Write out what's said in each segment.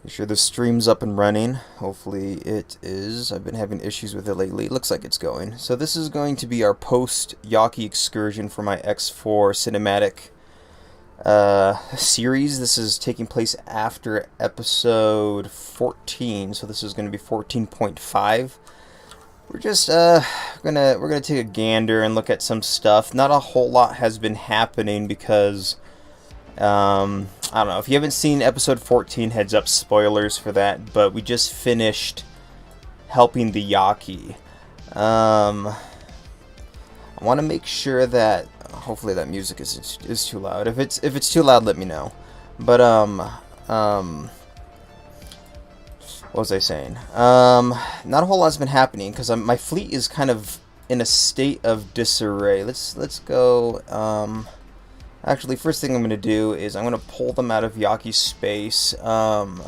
Make sure the stream's up and running. Hopefully it is. I've been having issues with it lately. It looks like it's going. So this is going to be our post Yaki Excursion for my X4 cinematic series. This is taking place after episode 14, so this is going to be 14.5. We're just we're gonna take a gander and look at some stuff. Not a whole lot has been happening because I don't know if you haven't seen episode 14. Heads up, spoilers for that. But we just finished helping the Yaki. I want to make sure that hopefully that music is too loud. If it's too loud, let me know. But what was I saying? Not a whole lot's been happening because my fleet is kind of in a state of disarray. Let's go. Actually, first thing I'm going to do is I'm going to pull them out of Yaki space. I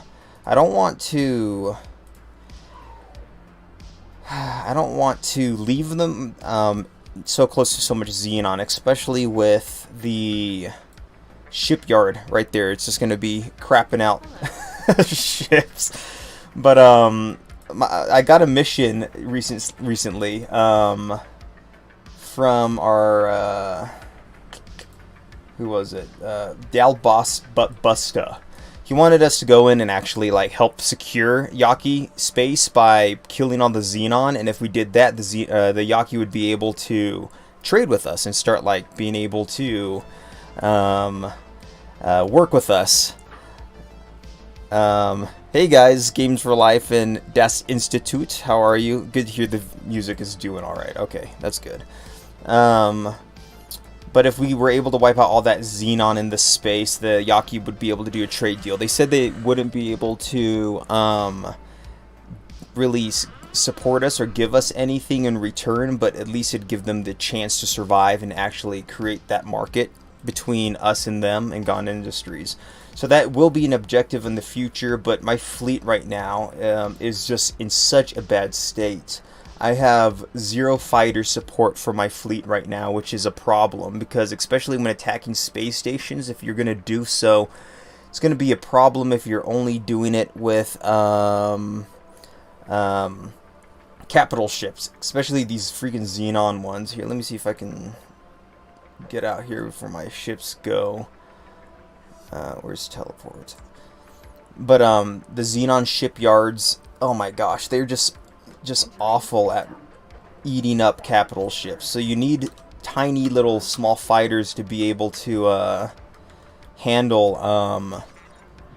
don't want to leave them so close to so much xenon, especially with the shipyard right there. It's just going to be crapping out ships. But I got a mission recently from our who was it? Busta. He wanted us to go in and actually like help secure Yaki space by killing all the xenon, and if we did that, the Yaki would be able to trade with us and start like being able to work with us. Hey guys, Games for Life and Das Institute, how are you? Good to hear the music is doing alright. Okay, that's good. But if we were able to wipe out all that xenon in the space, the Yaki would be able to do a trade deal. They said they wouldn't be able to really support us or give us anything in return, but at least it'd give them the chance to survive and actually create that market between us and them and GON Industries. So that will be an objective in the future, but my fleet right now is just in such a bad state. I have 0 fighter support for my fleet right now, which is a problem, because especially when attacking space stations, if you're going to do so, it's going to be a problem if you're only doing it with capital ships, especially these freaking xenon ones. Here, let me see if I can get out here before my ships go. Where's teleport? But the xenon shipyards, oh my gosh, they're just awful at eating up capital ships. So you need tiny little small fighters to be able to handle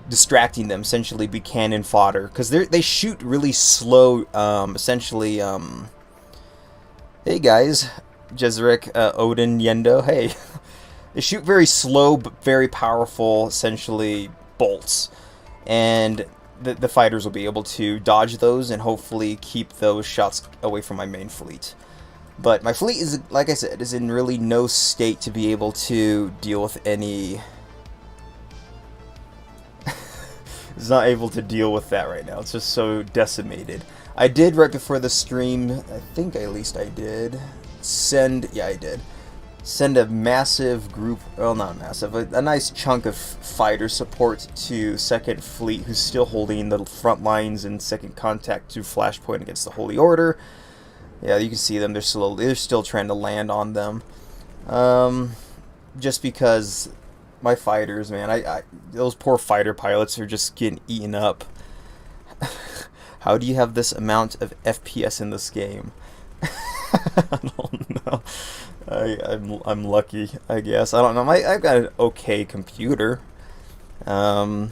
distracting them, essentially be cannon fodder, because they shoot really slow. Essentially, hey guys, Jezrek, Odin, Yendo, hey. They shoot very slow but very powerful, essentially, bolts. And the fighters will be able to dodge those and hopefully keep those shots away from my main fleet. But my fleet is, like I said, is in really no state to be able to deal with any... It's not able to deal with that right now. It's just so decimated. I did, right before the stream, I think at least I did, yeah, I did. Send a massive group, well, not massive, a nice chunk of fighter support to 2nd Fleet, who's still holding the front lines and second contact to Flashpoint against the Holy Order. Yeah, you can see them, they're still trying to land on them. Just because my fighters, man, those poor fighter pilots are just getting eaten up. How do you have this amount of FPS in this game? I don't know. I'm lucky, I guess. I don't know. I've got an okay computer. I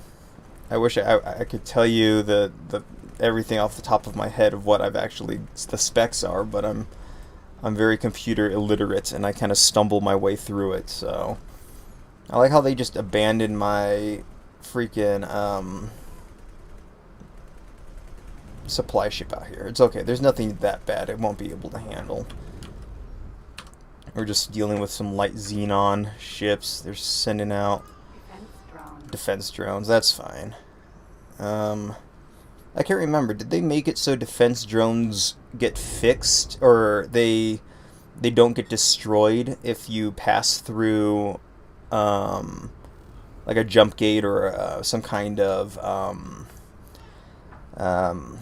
wish I could tell you the everything off the top of my head of what the specs are, but I'm very computer illiterate and I kind of stumble my way through it. So I like how they just abandoned my freaking supply ship out here. It's okay. There's nothing that bad it won't be able to handle. We're just dealing with some light xenon ships. They're sending out defense drones. That's fine. I can't remember. Did they make it so defense drones get fixed, or they don't get destroyed if you pass through like a jump gate or some kind of um,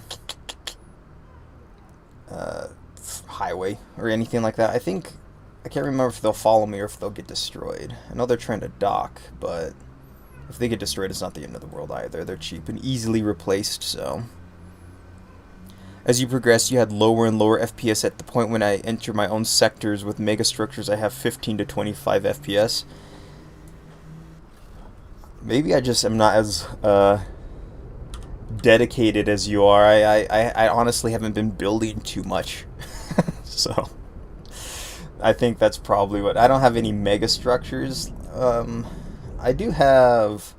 highway or anything like that. I can't remember if they'll follow me or if they'll get destroyed. I know they're trying to dock, but if they get destroyed, it's not the end of the world either. They're cheap and easily replaced, so. As you progress, you had lower and lower FPS. At the point when I enter my own sectors with megastructures, I have 15 to 25 FPS. Maybe I just am not as dedicated as you are. I honestly haven't been building too much. So I think that's probably what. I don't have any mega structures. I do have,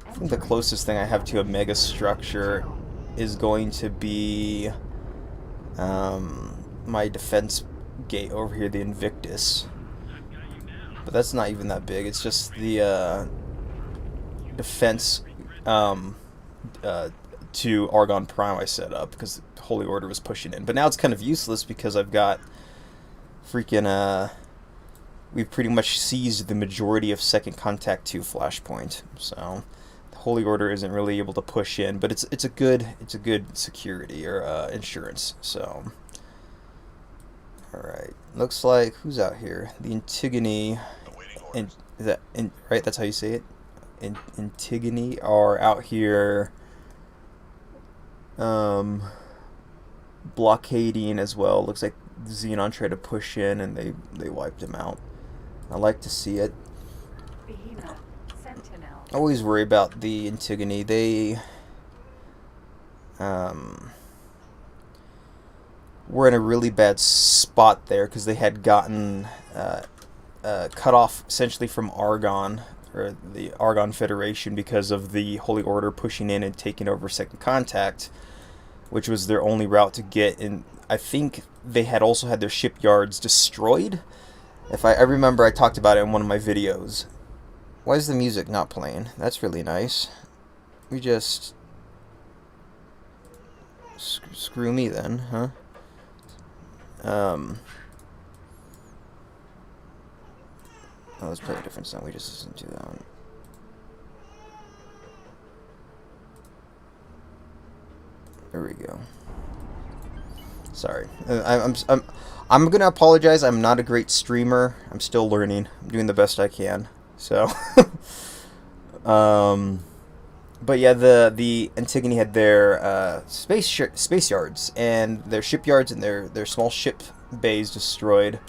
I think the closest thing I have to a mega structure is going to be my defense gate over here, the Invictus. But that's not even that big. It's just the defense to Argon Prime I set up because the Holy Order was pushing in. But now it's kind of useless because I've got freaking we've pretty much seized the majority of Second Contact 2 Flashpoint. So the Holy Order isn't really able to push in, but it's a good security or insurance. So all right, looks like who's out here? The Antigone, and is that right? That's how you say it. Antigone are out here blockading as well. Looks like XENON tried to push in and they wiped him out. I like to see it. I always worry about the Antigone. They were in a really bad spot there because they had gotten cut off essentially from Argon, or the Argon Federation, because of the Holy Order pushing in and taking over Second Contact, which was their only route to get in. I think they had also had their shipyards destroyed. If I remember, I talked about it in one of my videos. Why is the music not playing? That's really nice. We just screw me then, huh? Oh, let's play a different song. We just listened to that one. There we go. Sorry, I'm gonna apologize. I'm not a great streamer. I'm still learning. I'm doing the best I can. So, but yeah, the Antigone had their space yards and their shipyards and their small ship bays destroyed,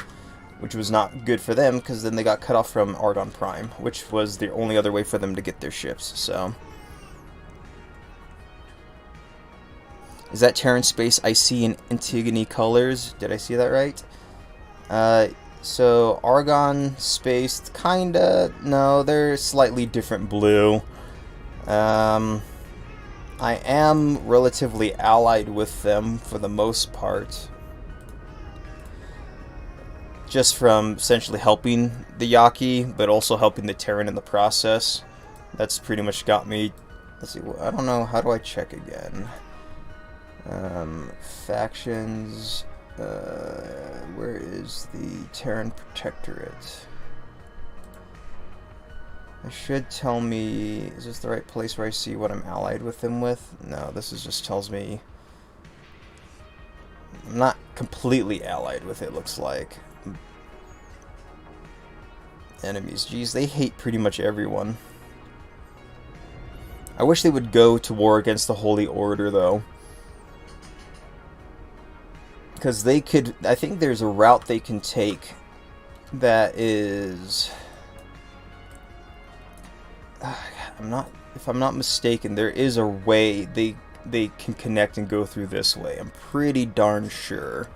which was not good for them because then they got cut off from Argon Prime, which was the only other way for them to get their ships. So, is that Terran space I see in Antigone colors? Did I see that right? So Argon space, kinda, no, they're slightly different blue. I am relatively allied with them for the most part, just from essentially helping the Yaki, but also helping the Terran in the process. That's pretty much got me. Let's see, I don't know, how do I check again? Factions, where is the Terran Protectorate? It should tell me, is this the right place where I see what I'm allied with them with? No, this is just tells me I'm not completely allied with it, looks like. Enemies, geez, they hate pretty much everyone. I wish they would go to war against the Holy Order, though. Because they could, I think there's a route they can take that is, if I'm not mistaken, there is a way they can connect and go through this way. I'm pretty darn sure.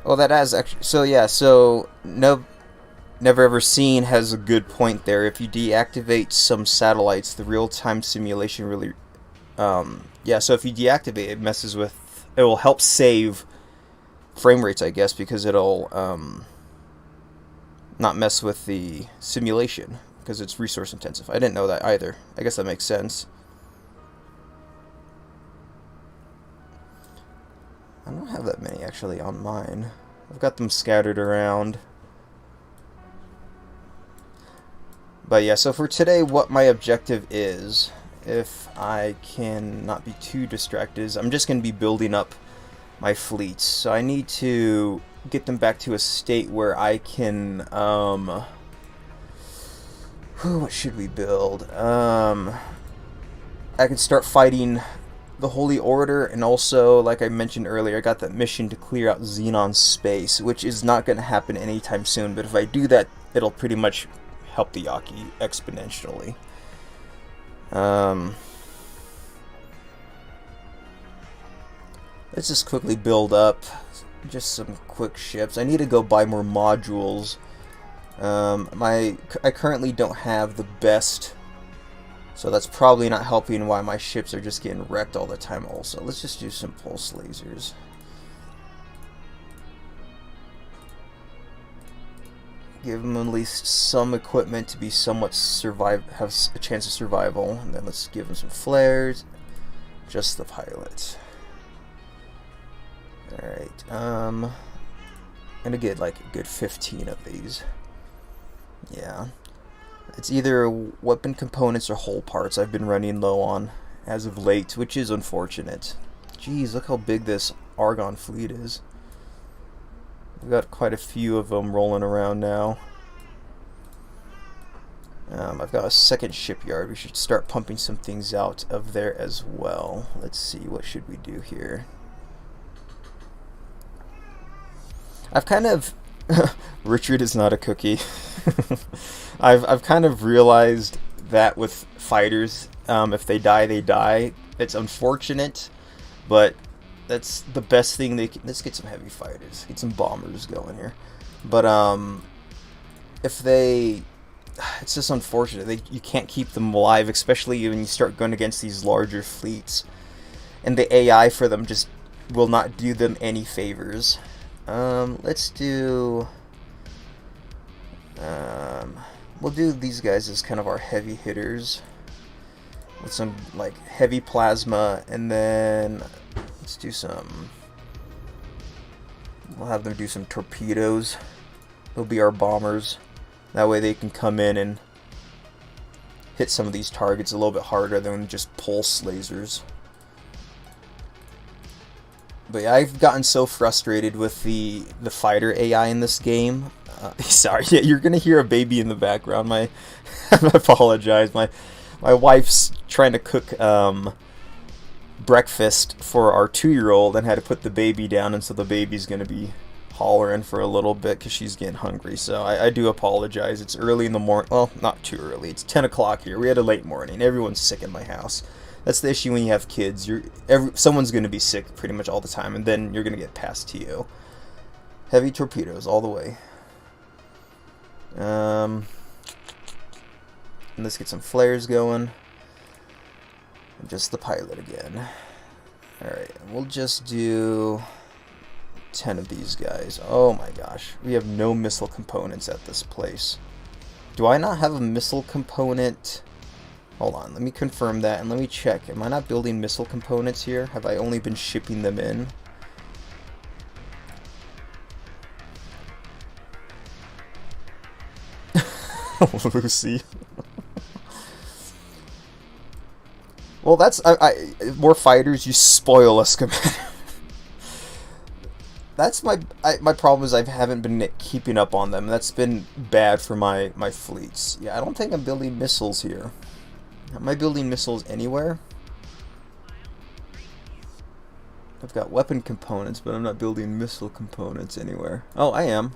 Oh, that has actually, so yeah, so no. Never Ever Seen has a good point there. If you deactivate some satellites, the real-time simulation really... yeah, so if you deactivate, it messes with... It will help save frame rates, I guess, because it'll not mess with the simulation, because it's resource-intensive. I didn't know that either. I guess that makes sense. I don't have that many, actually, on mine. I've got them scattered around. But yeah, so for today, what my objective is, if I can not be too distracted, is I'm just going to be building up my fleets. So I need to get them back to a state where I can, what should we build? I can start fighting the Holy Order, and also, like I mentioned earlier, I got that mission to clear out XENON space, which is not going to happen anytime soon, but if I do that, it'll pretty much help the Yaki exponentially. Let's just quickly build up just some quick ships. I need to go buy more modules. I currently don't have the best, so that's probably not helping why my ships are just getting wrecked all the time also. Let's just do some pulse lasers. Give them at least some equipment to be somewhat have a chance of survival. And then let's give them some flares. Just the pilot. Alright, I'm gonna get like a good 15 of these. Yeah. It's either weapon components or hull parts I've been running low on as of late, which is unfortunate. Jeez, look how big this Argon fleet is. We've got quite a few of them rolling around now. I've got a second shipyard. We should start pumping some things out of there as well. Let's see, what should we do here? I've kind of... Richard is not a cookie. I've kind of realized that with fighters, if they die, they die. It's unfortunate, but that's the best thing they can... Let's get some heavy fighters. Get some bombers going here. But, if they... It's just unfortunate. You can't keep them alive, especially when you start going against these larger fleets. And the AI for them just will not do them any favors. Let's do... we'll do these guys as kind of our heavy hitters. With some, like, heavy plasma, and then... Let's do some... We'll have them do some torpedoes. They'll be our bombers. That way they can come in and hit some of these targets a little bit harder than just pulse lasers. But yeah, I've gotten so frustrated with the fighter AI in this game. Sorry, yeah, you're gonna hear a baby in the background. I apologize. My wife's trying to cook breakfast for our 2-year-old and had to put the baby down, and so the baby's gonna be hollering for a little bit because she's getting hungry. So I do apologize. It's early in the morning. Well, not too early. It's 10 o'clock here. We had a late morning. Everyone's sick in my house. That's the issue when you have kids. Someone's going to be sick pretty much all the time, and then you're going to get passed to you. Heavy torpedoes all the way. And let's get some flares going. Just the pilot again. Alright, we'll just do 10 of these guys. Oh my gosh. We have no missile components at this place. Do I not have a missile component? Hold on, let me confirm that and let me check. Am I not building missile components here? Have I only been shipping them in? Lucy. Well, that's... more fighters, you spoil us, Commander. That's my problem is I haven't been keeping up on them. That's been bad for my fleets. Yeah, I don't think I'm building missiles here. Am I building missiles anywhere? I've got weapon components, but I'm not building missile components anywhere. Oh, I am.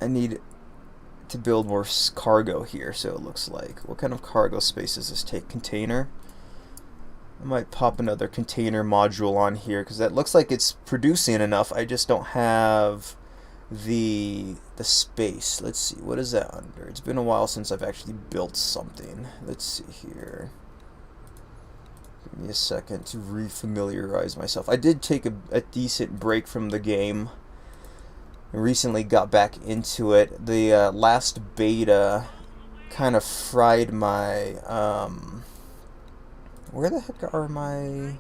I need to build more cargo here, so it looks like. What kind of cargo space does this take? Container? I might pop another container module on here because that looks like it's producing enough. I just don't have the space. Let's see, what is that under? It's been a while since I've actually built something. Let's see here. Give me a second to refamiliarize myself. I did take a decent break from the game. I recently got back into it. The last beta kind of fried my where the heck are my...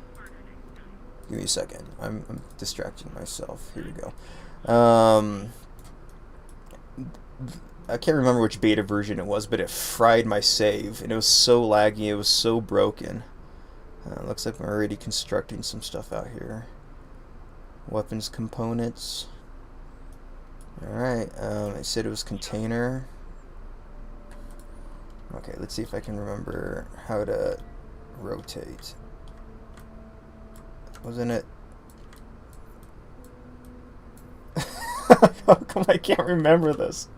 Give me a second. I'm distracting myself. Here we go. I can't remember which beta version it was, but it fried my save, and it was so laggy, it was so broken. Looks like I'm already constructing some stuff out here. Weapons components. Alright, I said it was container. Okay, let's see if I can remember how to rotate. Wasn't it? How come I can't remember this?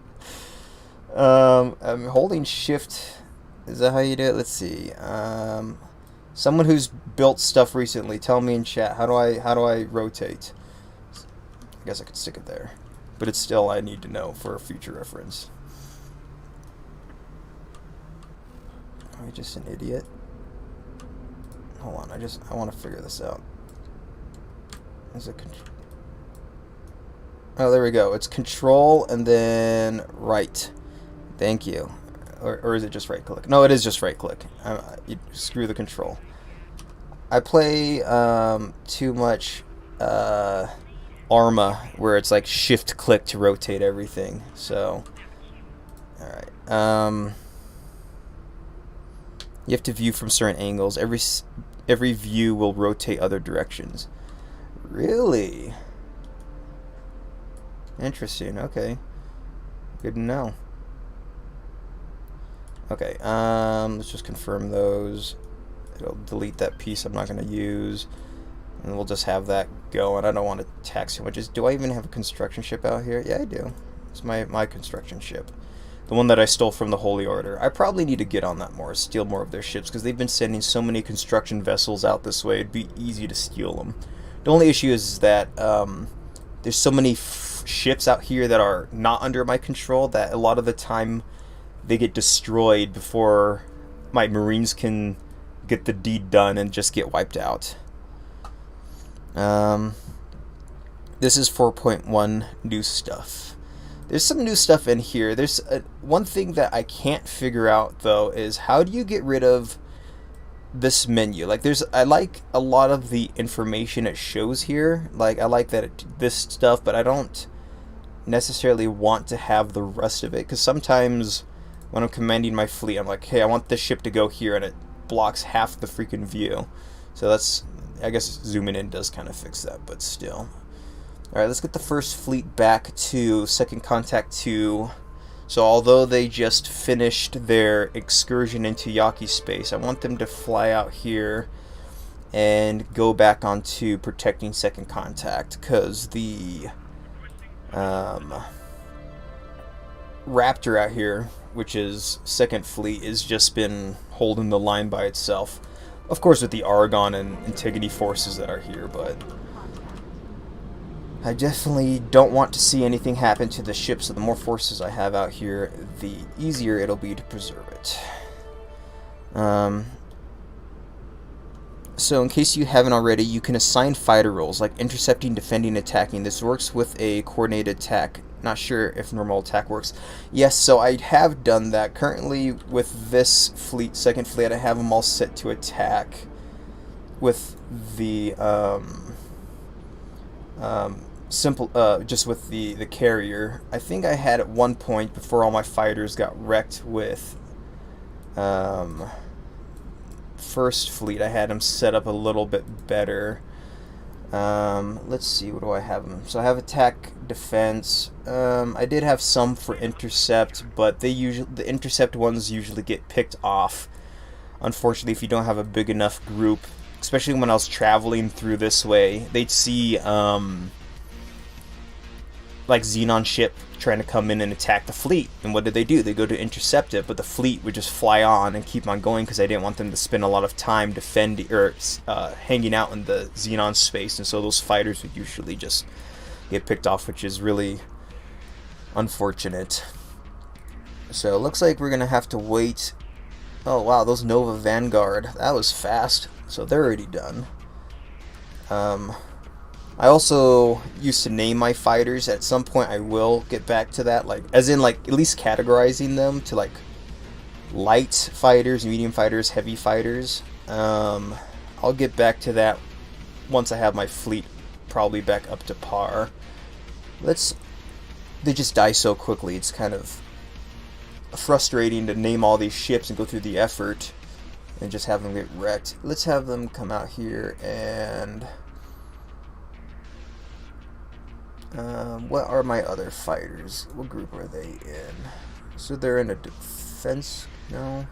I'm holding shift. Is that how you do it? Let's see. Someone who's built stuff recently, tell me in chat. How do I rotate? I guess I could stick it there, but it's still I need to know for future reference. Am I just an idiot? Hold on, I want to figure this out. Is it control? Oh, there we go. It's control and then right. Thank you. Or is it just right click? No, it is just right click. Screw the control. I play too much Arma, where it's like shift click to rotate everything. So, all right. You have to view from certain angles. Every view will rotate other directions. Really? Interesting. Okay. Good to know. Okay, let's just confirm those. It'll delete that piece I'm not going to use. And we'll just have that going. I don't want to tax too much. Do I even have a construction ship out here? Yeah, I do. It's my construction ship. The one that I stole from the Holy Order. I probably need to get on that more, steal more of their ships, because they've been sending so many construction vessels out this way. It'd be easy to steal them. The only issue is that there's so many ships out here that are not under my control that a lot of the time they get destroyed before my Marines can get the deed done and just get wiped out. This is 4.1 new stuff. There's some new stuff in here. There's one thing that I can't figure out though is how do you get rid of this menu? Like I like a lot of the information it shows here. Like I like that this stuff, but I don't necessarily want to have the rest of it, because sometimes when I'm commanding my fleet, I'm like, hey, I want this ship to go here, and it blocks half the freaking view. So that's, I guess zooming in does kind of fix that, but still. Alright, let's get the first fleet back to Second Contact 2. So although they just finished their excursion into Yaki space, I want them to fly out here and go back onto protecting Second Contact, because the Raptor out here, which is Second Fleet, has just been holding the line by itself. Of course with the Argon and Antigone forces that are here, but I definitely don't want to see anything happen to the ship, so the more forces I have out here, the easier it'll be to preserve it. So in case you haven't already, you can assign fighter roles, like intercepting, defending, attacking. This works with a coordinated attack. Not sure if normal attack works. Yes, so I have done that. Currently with this fleet, Second Fleet, I have them all set to attack with the just with the carrier. I think I had at one point, before all my fighters got wrecked with First Fleet, I had them set up a little bit better. Let's see, what do I have them? So I have attack, defense. I did have some for intercept, but the intercept ones usually get picked off. Unfortunately, if you don't have a big enough group, especially when I was traveling through this way, they'd see like XENON ship trying to come in and attack the fleet, and what did they do? They go to intercept it, but the fleet would just fly on and keep on going, because I didn't want them to spend a lot of time defending or hanging out in the XENON space, and so those fighters would usually just get picked off, which is really unfortunate. So it looks like we're gonna have to wait. Oh wow, those Nova Vanguard, that was fast. So they're already done. I also used to name my fighters. At some point I will get back to that, like as in like at least categorizing them to like light fighters, medium fighters, heavy fighters. I'll get back to that once I have my fleet probably back up to par. They just die so quickly. It's kind of frustrating to name all these ships and go through the effort and just have them get wrecked. Let's have them come out here and what are my other fighters? What group are they in? So they're in a defense? No.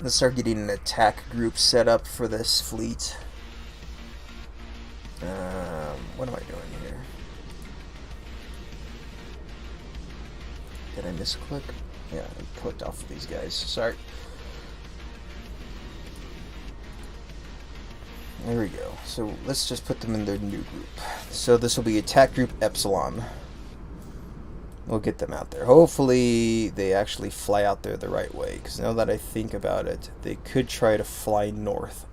Let's start getting an attack group set up for this fleet. What am I doing here? Did I misclick? Yeah, I clicked off of these guys. Sorry. There we go. So let's just put them in their new group. So this will be attack group Epsilon. We'll get them out there. Hopefully they actually fly out there the right way, because now that I think about it, they could try to fly north.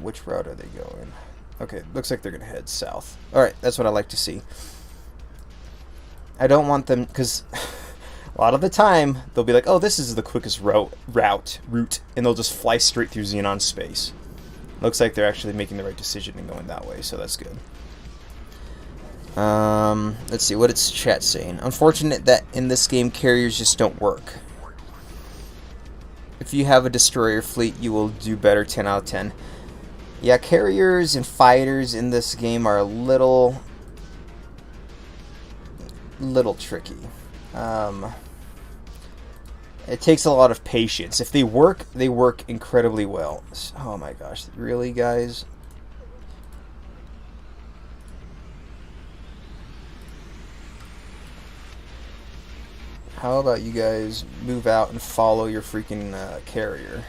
Which route are they going? Okay, looks like they're going to head south. Alright, that's what I like to see. I don't want them, because a lot of the time, they'll be like, oh, this is the quickest route, and they'll just fly straight through Xenon space. Looks like they're actually making the right decision and going that way, so that's good. Let's see, what is chat saying? Unfortunate that in this game, carriers just don't work. If you have a destroyer fleet, you will do better 10 out of 10. Yeah, carriers and fighters in this game are a little tricky. It takes a lot of patience. If they work incredibly well. Oh my gosh, really, guys? How about you guys move out and follow your freaking carrier?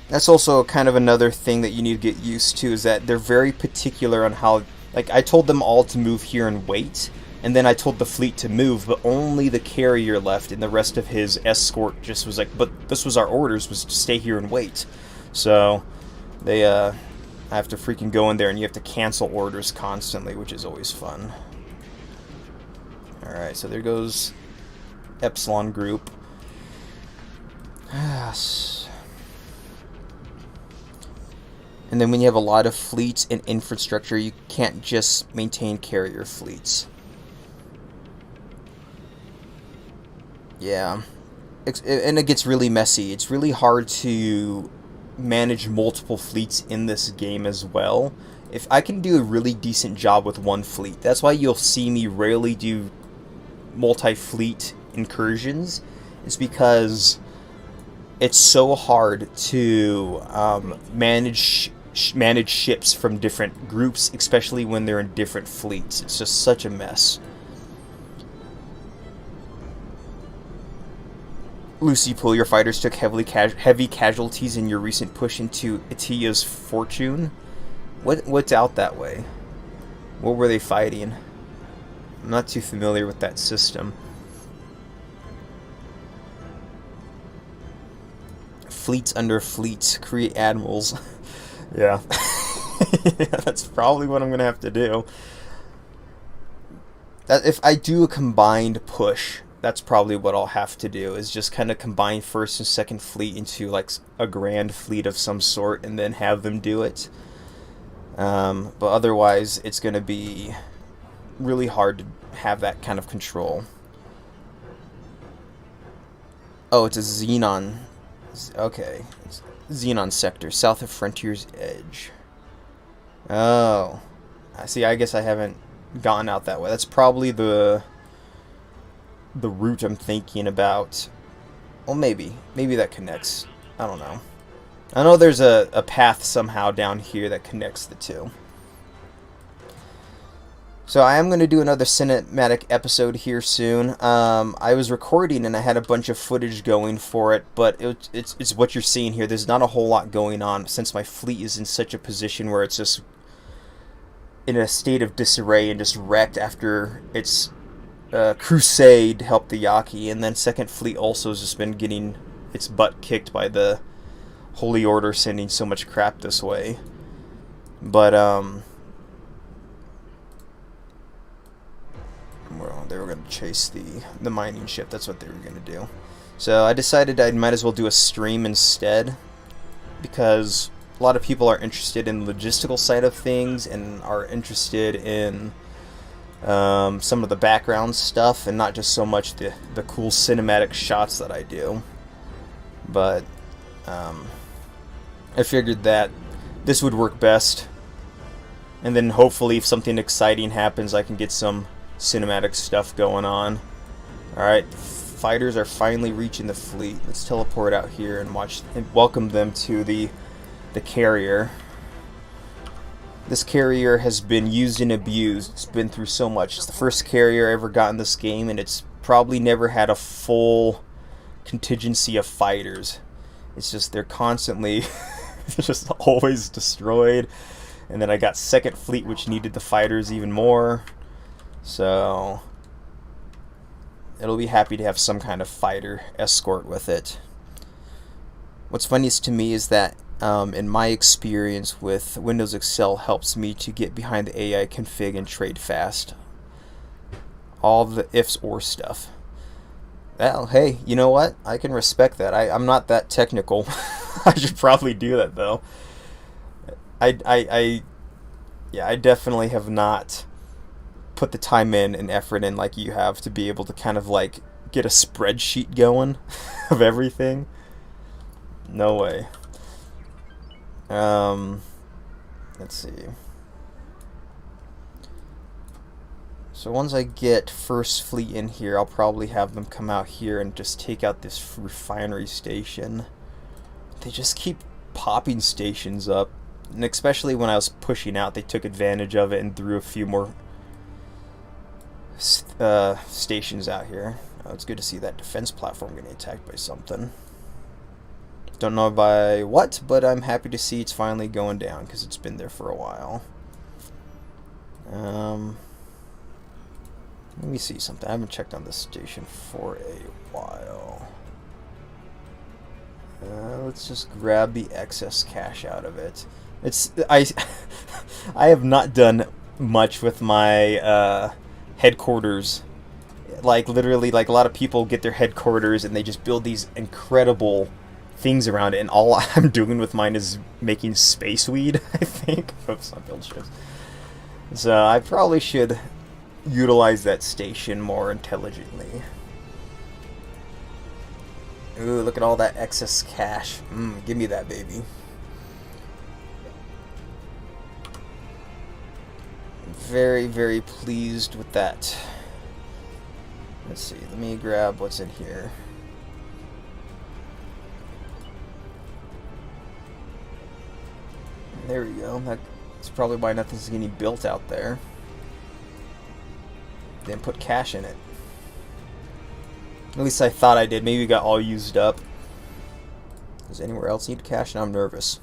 That's also kind of another thing that you need to get used to, is that they're very particular on how, like, I told them all to move here and wait, and then I told the fleet to move, but only the carrier left, and the rest of his escort just was like, but this was our orders, was to stay here and wait. So, they, I have to freaking go in there, and you have to cancel orders constantly, which is always fun. Alright, so there goes Epsilon Group. And then when you have a lot of fleets and infrastructure, you can't just maintain carrier fleets. Yeah. And it gets really messy. It's really hard to manage multiple fleets in this game as well. If I can do a really decent job with one fleet, that's why you'll see me rarely do multi-fleet incursions. It's because it's so hard to manage ships from different groups, especially when they're in different fleets. It's just such a mess. Lucy Pool, your fighters took heavy casualties in your recent push into Atia's fortune. What's out that way? What were they fighting? I'm not too familiar with that system. Fleets under fleets, create admirals. Yeah. Yeah, that's probably what I'm going to have to do. If I do a combined push, that's probably what I'll have to do, is just kind of combine first and second fleet into like a grand fleet of some sort and then have them do it. But otherwise, it's going to be really hard to have that kind of control. Oh, it's a Xenon. Okay. It's Xenon sector, south of Frontier's Edge. Oh. I see, I guess I haven't gone out that way. That's probably the route I'm thinking about. Well, maybe. Maybe that connects. I don't know. I know there's a path somehow down here that connects the two. So I am going to do another cinematic episode here soon. I was recording and I had a bunch of footage going for it, but it's what you're seeing here. There's not a whole lot going on since my fleet is in such a position where it's just in a state of disarray and just wrecked after its crusade to help the Yaki. And then Second Fleet also has just been getting its butt kicked by the Holy Order sending so much crap this way. But, well, they were going to chase the mining ship. That's what they were going to do. So I decided I might as well do a stream instead, because a lot of people are interested in the logistical side of things and are interested in some of the background stuff and not just so much the cool cinematic shots that I do. But I figured that this would work best, and then hopefully if something exciting happens I can get some cinematic stuff going on. Alright, fighters are finally reaching the fleet. Let's teleport out here and watch and welcome them to the carrier. This carrier has been used and abused. It's been through so much. It's the first carrier I ever got in this game, and it's probably never had a full contingency of fighters. It's just they're constantly just always destroyed. And then I got second fleet, which needed the fighters even more. So it'll be happy to have some kind of fighter escort with it. What's funniest to me is that in my experience with Windows Excel helps me to get behind the AI config and trade fast. All the ifs or stuff. Well, hey, you know what? I can respect that. I'm not that technical. I should probably do that though. I definitely have not put the time in and effort in like you have to be able to kind of like get a spreadsheet going of everything. No way. Let's see. So once I get first fleet in here, I'll probably have them come out here and just take out this refinery station. They just keep popping stations up, and especially when I was pushing out, they took advantage of it and threw a few more stations out here. Oh, it's good to see that defense platform getting attacked by something. Don't know by what, but I'm happy to see it's finally going down because it's been there for a while. Let me see something. I haven't checked on this station for a while. Let's just grab the excess cash out of it. I have not done much with my headquarters. Like literally, like a lot of people get their headquarters and they just build these incredible things around it, and all I'm doing with mine is making space weed, I think. Oops, I build ships. So I probably should utilize that station more intelligently. Ooh, look at all that excess cash. Give me that, baby. Very, very pleased with that. Let's see, let me grab what's in here. There we go. That's probably why nothing's getting built out there. Didn't put cash in it. At least I thought I did. Maybe it got all used up. Does anywhere else need cash? Now I'm nervous.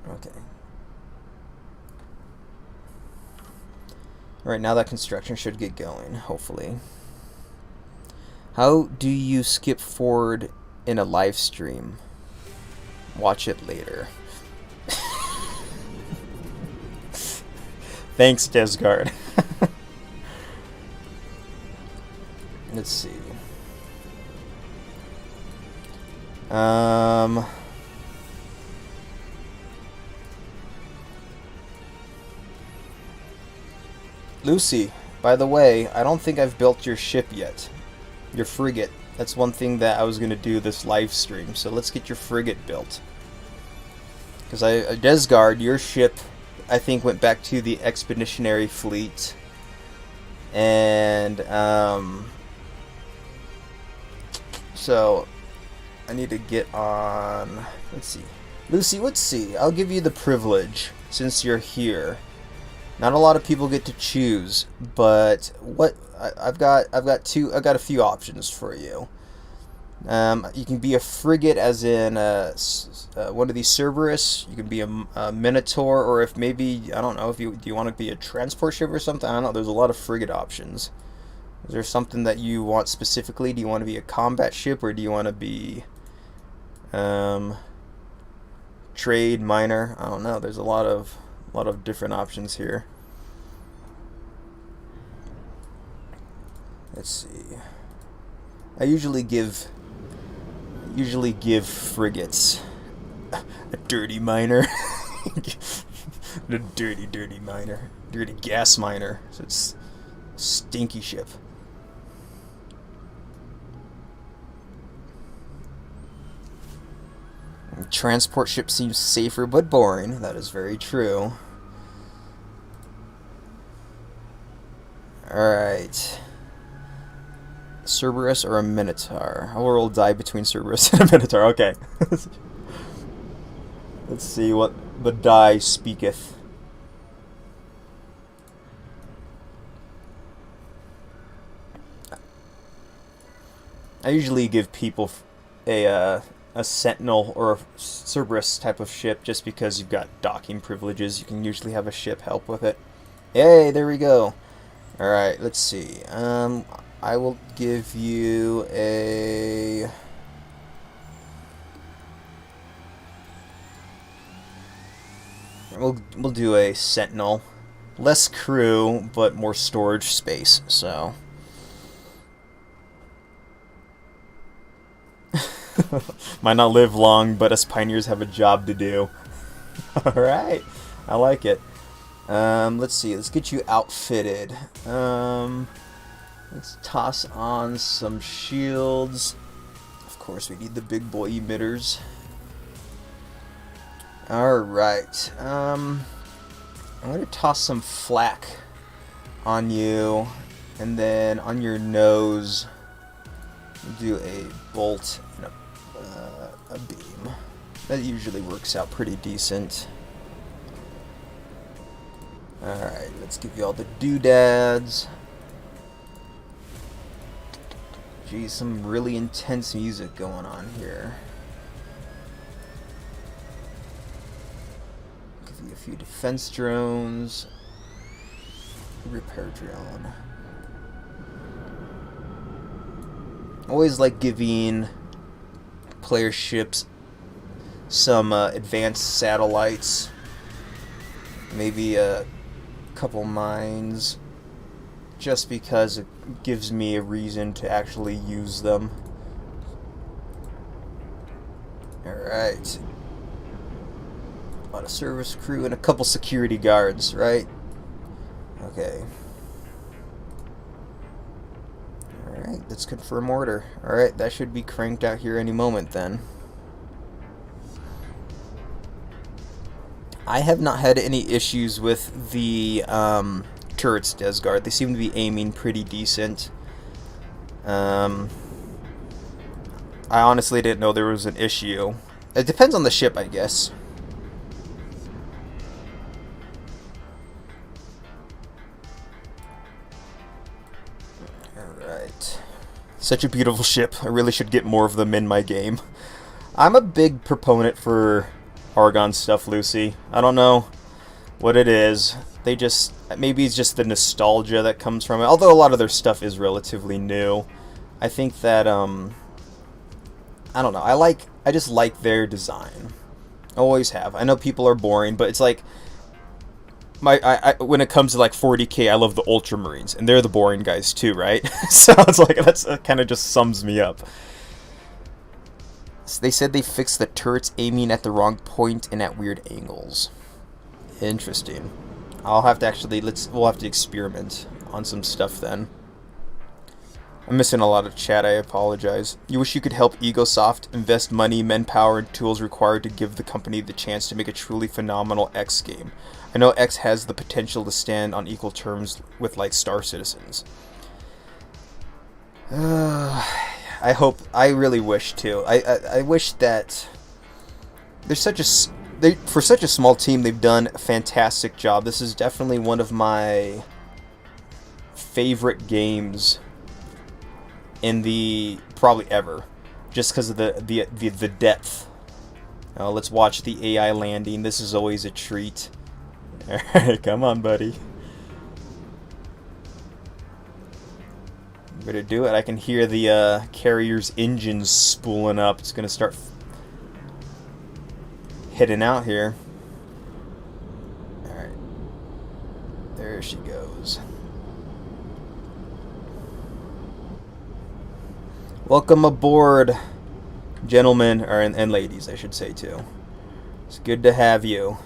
Okay. Alright, now that construction should get going, hopefully. How do you skip forward in a live stream? Watch it later. Thanks, Desgard. Let's see. Lucy, by the way, I don't think I've built your ship yet. Your frigate. That's one thing that I was going to do this live stream. So let's get your frigate built. Because Desgard, your ship, I think, went back to the expeditionary fleet. And, so I need to get on, let's see. Lucy, let's see. I'll give you the privilege since you're here. Not a lot of people get to choose, but what I've got a few options for you. You can be a frigate, as in one of these Cerberus. You can be a Minotaur, or if maybe, I don't know, if do you want to be a transport ship or something? I don't know. There's a lot of frigate options. Is there something that you want specifically? Do you want to be a combat ship, or do you want to be trade, miner? I don't know. There's a lot of different options here. Let's see. I usually give frigates a dirty miner. A dirty miner. Dirty gas miner. So it's a stinky ship. Transport ship seems safer but boring. That is very true. Alright. Cerberus or a Minotaur? I will roll die between Cerberus and a Minotaur. Okay. Let's see what the die speaketh. I usually give people a Sentinel or a Cerberus type of ship just because you've got docking privileges. You can usually have a ship help with it. Hey, there we go. Alright, let's see. I will give you a... We'll do a Sentinel. Less crew, but more storage space, so... Might not live long, but us pioneers have a job to do. Alright, I like it. Let's see, let's get you outfitted. Let's toss on some shields. Of course, we need the big boy emitters. Alright, I'm going to toss some flak on you, and then on your nose, do a bolt and a beam. That usually works out pretty decent. Alright, let's give you all the doodads. Geez, some really intense music going on here. Give you a few defense drones. Repair drone. Always like giving player ships some advanced satellites. Maybe a couple mines. Just because it gives me a reason to actually use them. Alright. A lot of service crew and a couple security guards, right? Okay. Alright, let's confirm order. Alright, that should be cranked out here any moment then. I have not had any issues with the turrets, Desguard. They seem to be aiming pretty decent. I honestly didn't know there was an issue. It depends on the ship, I guess. Alright. Such a beautiful ship. I really should get more of them in my game. I'm a big proponent for Argon stuff, Lucy. I don't know what it is. They just... Maybe it's just the nostalgia that comes from it. Although a lot of their stuff is relatively new. I think that, I don't know. I just like their design. Always have. I know people are boring, but it's like... when it comes to like 40k, I love the Ultramarines. And they're the boring guys too, right? So it's like, that's kind of just sums me up. They said they fixed the turrets aiming at the wrong point and at weird angles. Interesting. I'll have to actually, we'll have to experiment on some stuff then. I'm missing a lot of chat, I apologize. You wish you could help Egosoft invest money, manpower, and tools required to give the company the chance to make a truly phenomenal X game. I know X has the potential to stand on equal terms with like Star Citizens. I really wish to. I wish that there's such a for such a small team, they've done a fantastic job. This is definitely one of my favorite games in the probably ever, just because of the depth. Let's watch the AI landing. This is always a treat. All right, come on, buddy. Better do it. I can hear the carrier's engines spooling up. It's gonna start heading out here. Alright. There she goes. Welcome aboard, gentlemen, or and ladies, I should say too. It's good to have you.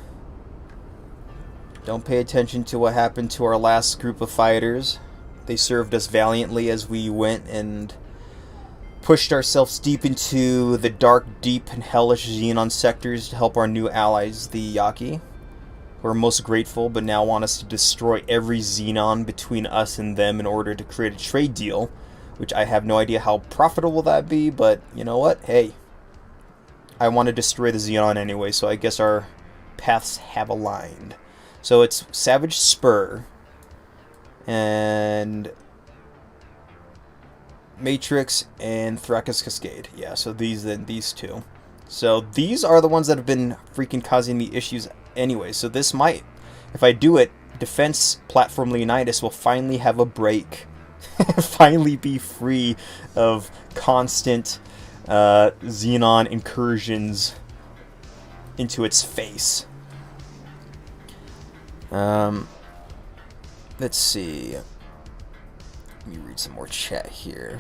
Don't pay attention to what happened to our last group of fighters. They served us valiantly as we went and pushed ourselves deep into the dark, deep, and hellish Xenon sectors to help our new allies, the Yaki. We're most grateful, but now want us to destroy every Xenon between us and them in order to create a trade deal, which I have no idea how profitable that be, but you know what? Hey, I want to destroy the Xenon anyway, so I guess our paths have aligned. So it's Savage Spur and Matrix and Thrakus Cascade. Yeah, so these two. So these are the ones that have been freaking causing me issues anyway. So this might, if I do it, Defense Platform Leonidas will finally have a break. Finally be free of constant Xenon incursions into its face. Let's see. Let me read some more chat here.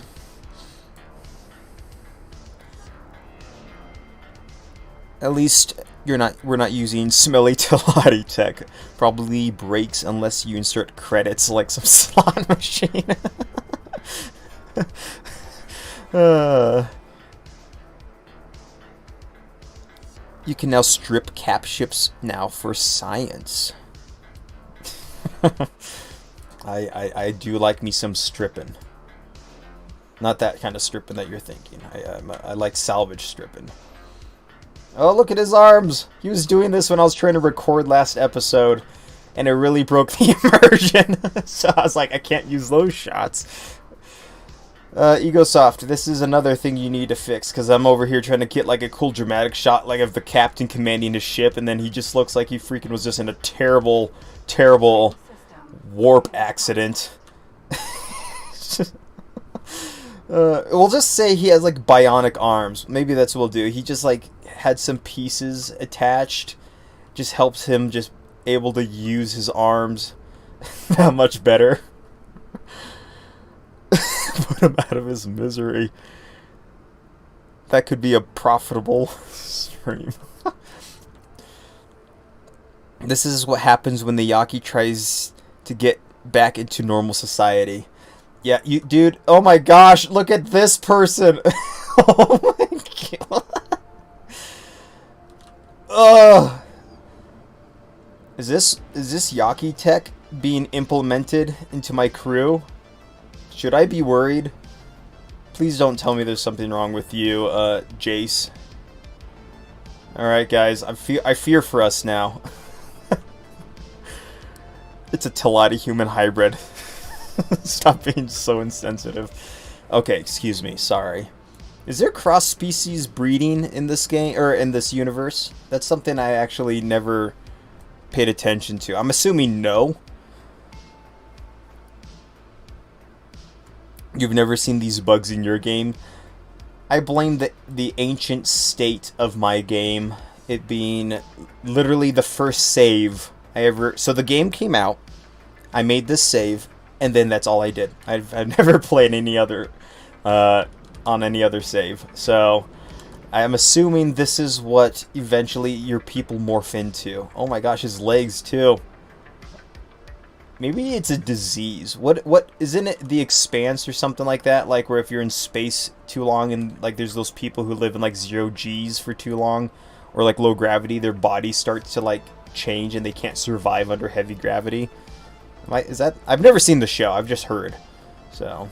At least we're not using smelly Telati tech. Probably breaks unless you insert credits like some slot machine. You can now strip cap ships now for science. I do like me some stripping. Not that kind of stripping that you're thinking. I like salvage stripping. Oh, look at his arms! He was doing this when I was trying to record last episode, and it really broke the immersion. So I was like, I can't use those shots. Egosoft, this is another thing you need to fix, because I'm over here trying to get like a cool dramatic shot like of the captain commanding his ship, and then he just looks like he freaking was just in a terrible, terrible warp accident. We'll just say he has like bionic arms. Maybe that's what we'll do. He just like had some pieces attached. Just helps him just able to use his arms that much better. Put him out of his misery. That could be a profitable stream. This is what happens when the Yaki tries to get back into normal society. Yeah, you dude, oh my gosh, look at this person. Oh my god. Ugh. Is this Yaki tech being implemented into my crew? Should I be worried? Please don't tell me there's something wrong with you, Jace. Alright guys, I fear for us now. It's a Telati human hybrid. Stop being so insensitive. Okay, excuse me, sorry. Is there cross-species breeding in this game, or in this universe? That's something I actually never paid attention to. I'm assuming no. You've never seen these bugs in your game? I blame the ancient state of my game, it being literally the first save I ever... So the game came out, I made this save, and then that's all I did. I've never played any other... on any other save. So, I'm assuming this is what eventually your people morph into. Oh my gosh, his legs too. Maybe it's a disease. What isn't it the Expanse or something like that? Like where if you're in space too long and like there's those people who live in like 0 G's for too long, or like low gravity, their body starts to like change and they can't survive under heavy gravity. Is that? I've never seen the show. I've just heard. So.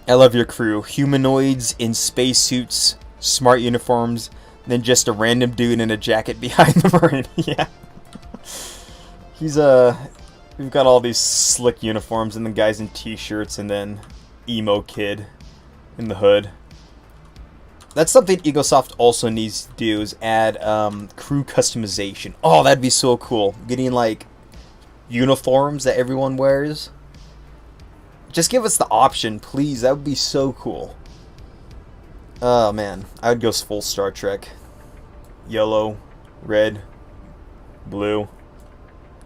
I love your crew. Humanoids in spacesuits, smart uniforms, then just a random dude in a jacket behind them. Yeah. He's we've got all these slick uniforms and the guys in t-shirts and then emo kid in the hood. That's something Egosoft also needs to do is add crew customization. Oh, that'd be so cool. Getting like uniforms that everyone wears. Just give us the option, please. That would be so cool. Oh, man. I would go full Star Trek. Yellow, red, blue.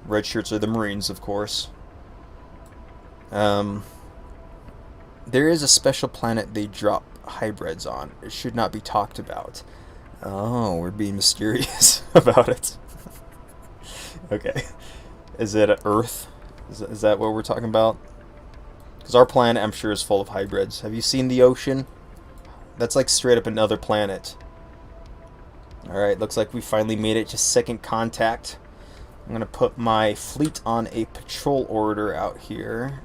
Red shirts are the Marines, of course. There is a special planet they drop hybrids on. It should not be talked about. Oh, we're being mysterious about it. Okay. Is it Earth? Is that what we're talking about? Because our planet, I'm sure, is full of hybrids. Have you seen the ocean? That's like straight up another planet. Alright, looks like we finally made it to second contact. I'm going to put my fleet on a patrol order out here.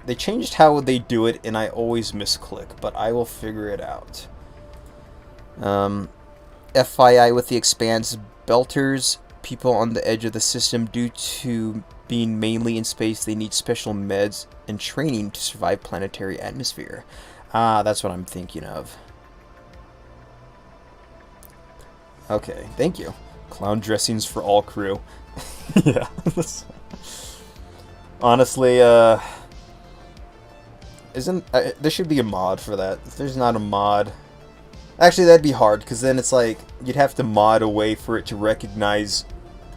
They changed how they do it, and I always misclick, but I will figure it out. FYI with the Expanse belters, people on the edge of the system, due to being mainly in space, they need special meds and training to survive planetary atmosphere. Ah, that's what I'm thinking of. Okay, thank you. Clown dressings for all crew. Yeah. Honestly, there should be a mod for that. If there's not a mod... Actually, that'd be hard, because then it's like, you'd have to mod a way for it to recognize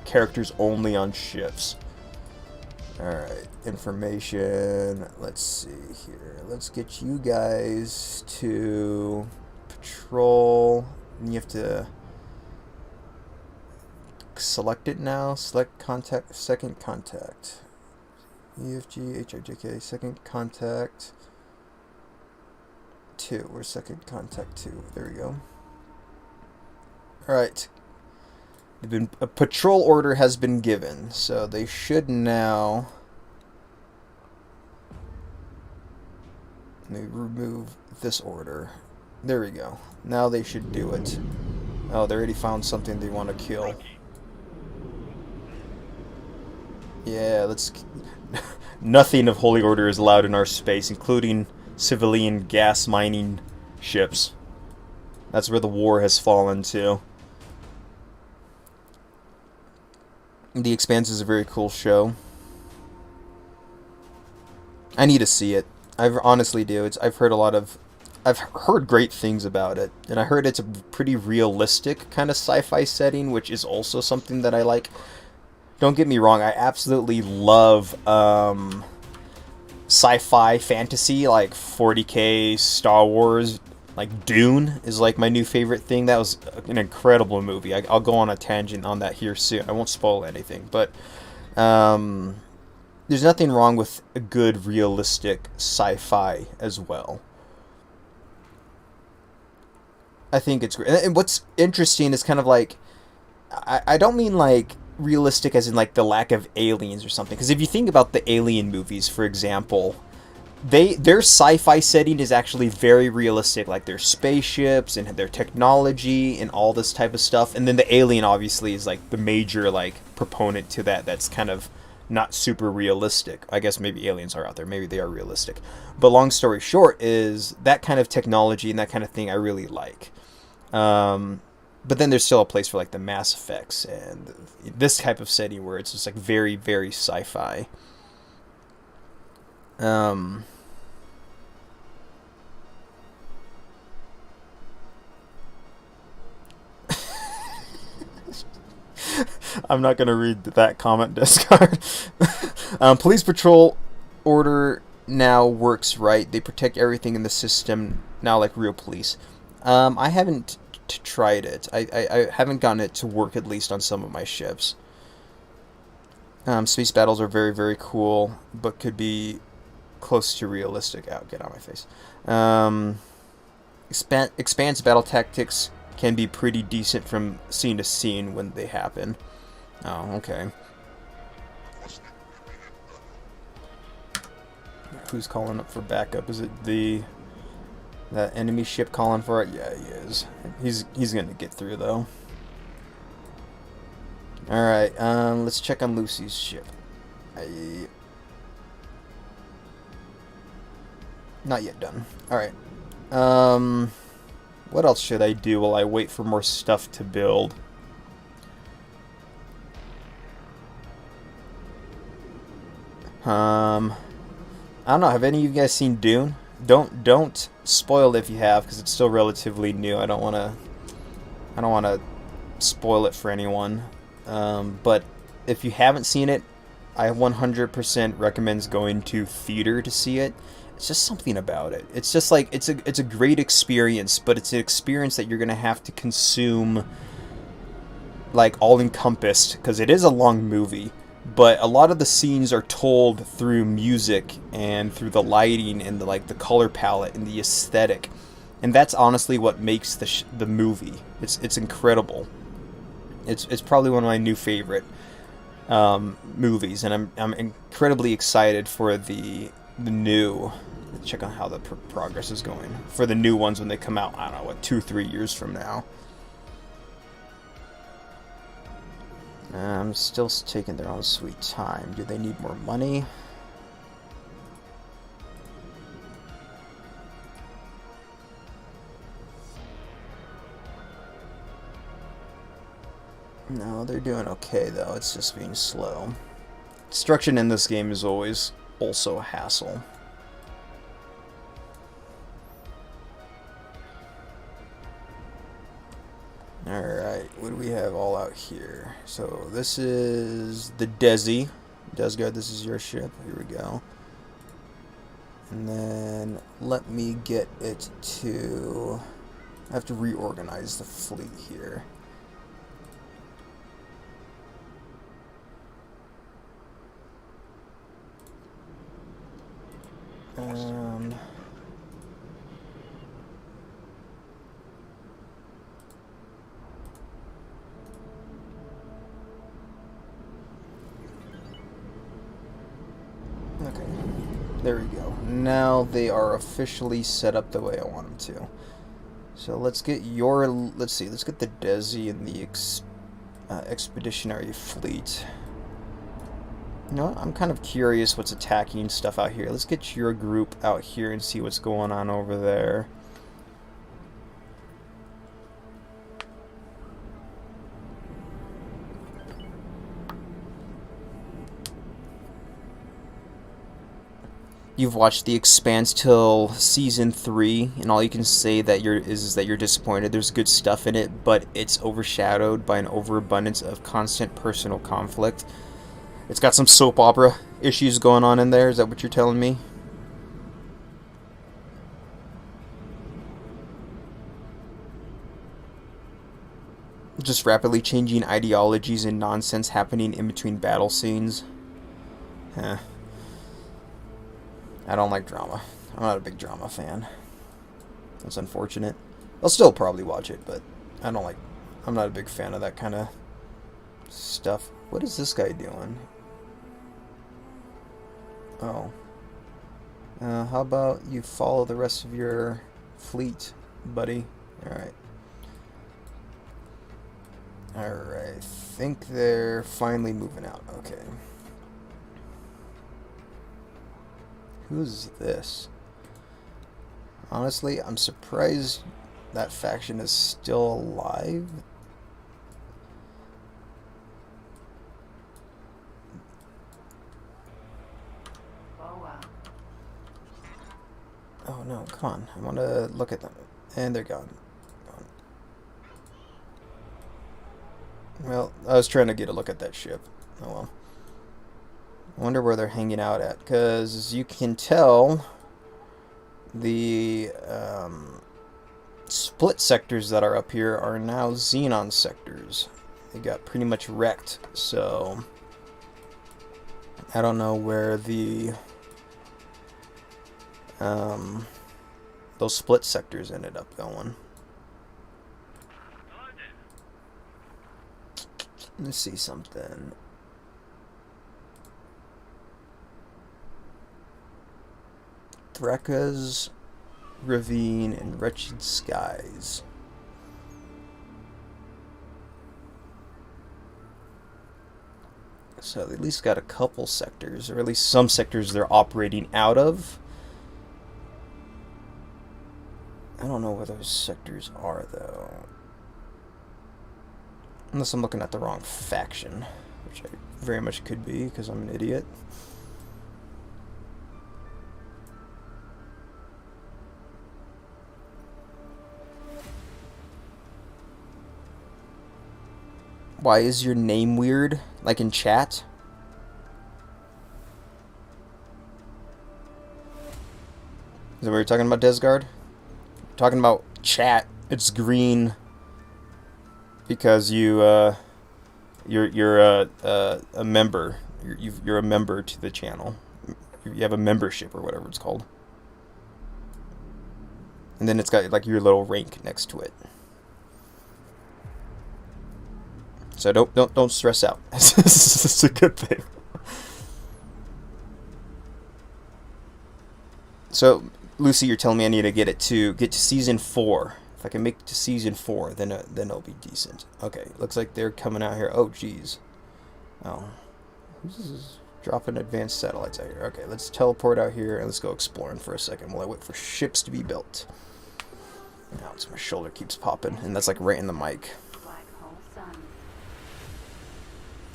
characters only on ships. Alright, information. Let's see here. Let's get you guys to patrol. And you have to select it now. Select contact, second contact. EFG, HRJK, second contact 2. Where's second contact 2? There we go. Alright. A patrol order has been given, so they should now... Let me remove this order. There we go. Now they should do it. Oh, they already found something they want to kill. Yeah, let's... Nothing of Holy Order is allowed in our space, including civilian gas mining ships. That's where the war has fallen to. The Expanse is a very cool show. I need to see it. I honestly do. I've heard great things about it, and I heard it's a pretty realistic kind of sci-fi setting, which is also something that I like. Don't get me wrong, I absolutely love sci-fi fantasy, like 40K, Star Wars, like Dune is like my new favorite thing. That was an incredible movie. I'll go on a tangent on that here soon. I won't spoil anything, but there's nothing wrong with a good realistic sci-fi as well. I think it's great. And what's interesting is kind of like, I don't mean like realistic as in like the lack of aliens or something, because if you think about the Alien movies, for example, their sci-fi setting is actually very realistic, like their spaceships and their technology and all this type of stuff, and then the Alien obviously is like the major like proponent to that's kind of not super realistic. I guess maybe aliens are out there, maybe they are realistic, but long story short is that kind of technology and that kind of thing I really like. But then there's still a place for like the Mass Effects and this type of setting where it's just like very, very sci-fi. I'm not going to read that comment, Discard. Police patrol order now works right. They protect everything in the system now like real police. I haven't tried it. I haven't gotten it to work, at least on some of my ships. Space battles are very, very cool, but could be close to realistic. Out, get out of my face. Expanse battle tactics can be pretty decent from scene to scene when they happen. Oh, okay. Who's calling up for backup? Is it that enemy ship calling for it? Yeah, he is. He's gonna get through though. Alright, let's check on Lucy's ship. Not yet done. Alright. What else should I do while I wait for more stuff to build? I don't know. Have any of you guys seen Dune? Don't spoil it if you have, because it's still relatively new. I don't wanna spoil it for anyone. But if you haven't seen it, I 100% recommend going to theater to see it. it's just something about it. It's just like it's a great experience, but it's an experience that you're gonna have to consume like all encompassed, because it is a long movie. But a lot of the scenes are told through music and through the lighting and the color palette and the aesthetic, and that's honestly what makes the movie. It's incredible. It's probably one of my new favorite movies, and I'm incredibly excited for the new. Check on how the progress is going for the new ones when they come out. I don't know, what, 2-3 years from now. I'm still taking their own sweet time. Do they need more money? No, they're doing okay though. It's just being slow. Construction in this game is always also a hassle. Alright, what do we have all out here? So this is the Desi. Desgard, this is your ship. Here we go. And then let me get it to... I have to reorganize the fleet here. Okay, there we go. Now they are officially set up the way I want them to. So let's get let's get the Desi and the expeditionary fleet. You know what? I'm kind of curious what's attacking stuff out here. Let's get your group out here and see what's going on over there. You've watched The Expanse till season 3, and all you can say is that you're disappointed. There's good stuff in it, but it's overshadowed by an overabundance of constant personal conflict. It's got some soap opera issues going on in there. Is that what you're telling me? Just rapidly changing ideologies and nonsense happening in between battle scenes. Huh. I don't like drama. I'm not a big drama fan. That's unfortunate. I'll still probably watch it, but I'm not a big fan of that kind of stuff. What is this guy doing? Oh. How about you follow the rest of your fleet, buddy? Alright. Alright. I think they're finally moving out. Okay. Who's this? Honestly, I'm surprised that faction is still alive. Oh no, come on. I want to look at them. And they're gone. Well, I was trying to get a look at that ship. Oh well. I wonder where they're hanging out at, because as you can tell, the split sectors that are up here are now XENON sectors. They got pretty much wrecked, so I don't know where the those split sectors ended up going. Let's see something. Threka's Ravine and Wretched Skies. So they at least got a couple sectors, or at least some sectors they're operating out of. I don't know where those sectors are, though. Unless I'm looking at the wrong faction, which I very much could be, because I'm an idiot. Why is your name weird? Like in chat? Is that what you're talking about, Desgard? Talking about chat. It's green because you're a member. You're a member to the channel. You have a membership or whatever it's called. And then it's got like your little rank next to it. So don't stress out. It's a good thing. So Lucy, you're telling me I need to get to season 4. If I can make it to season 4, then it'll be decent. Okay, looks like they're coming out here. Oh geez. Oh, who's dropping advanced satellites out here? Okay, let's teleport out here and let's go exploring for a second while I wait for ships to be built. Now my shoulder keeps popping, and that's like right in the mic.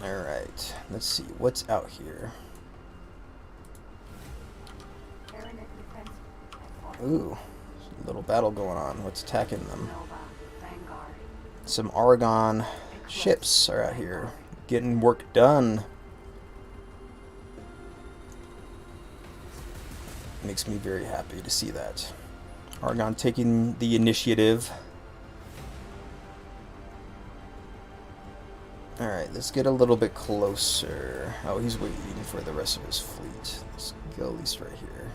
Alright, let's see what's out here. Ooh, a little battle going on. What's attacking them? Some Argon ships are out here getting work done. Makes me very happy to see that. Argon taking the initiative. Alright, let's get a little bit closer. Oh, he's waiting for the rest of his fleet. Let's go at least right here.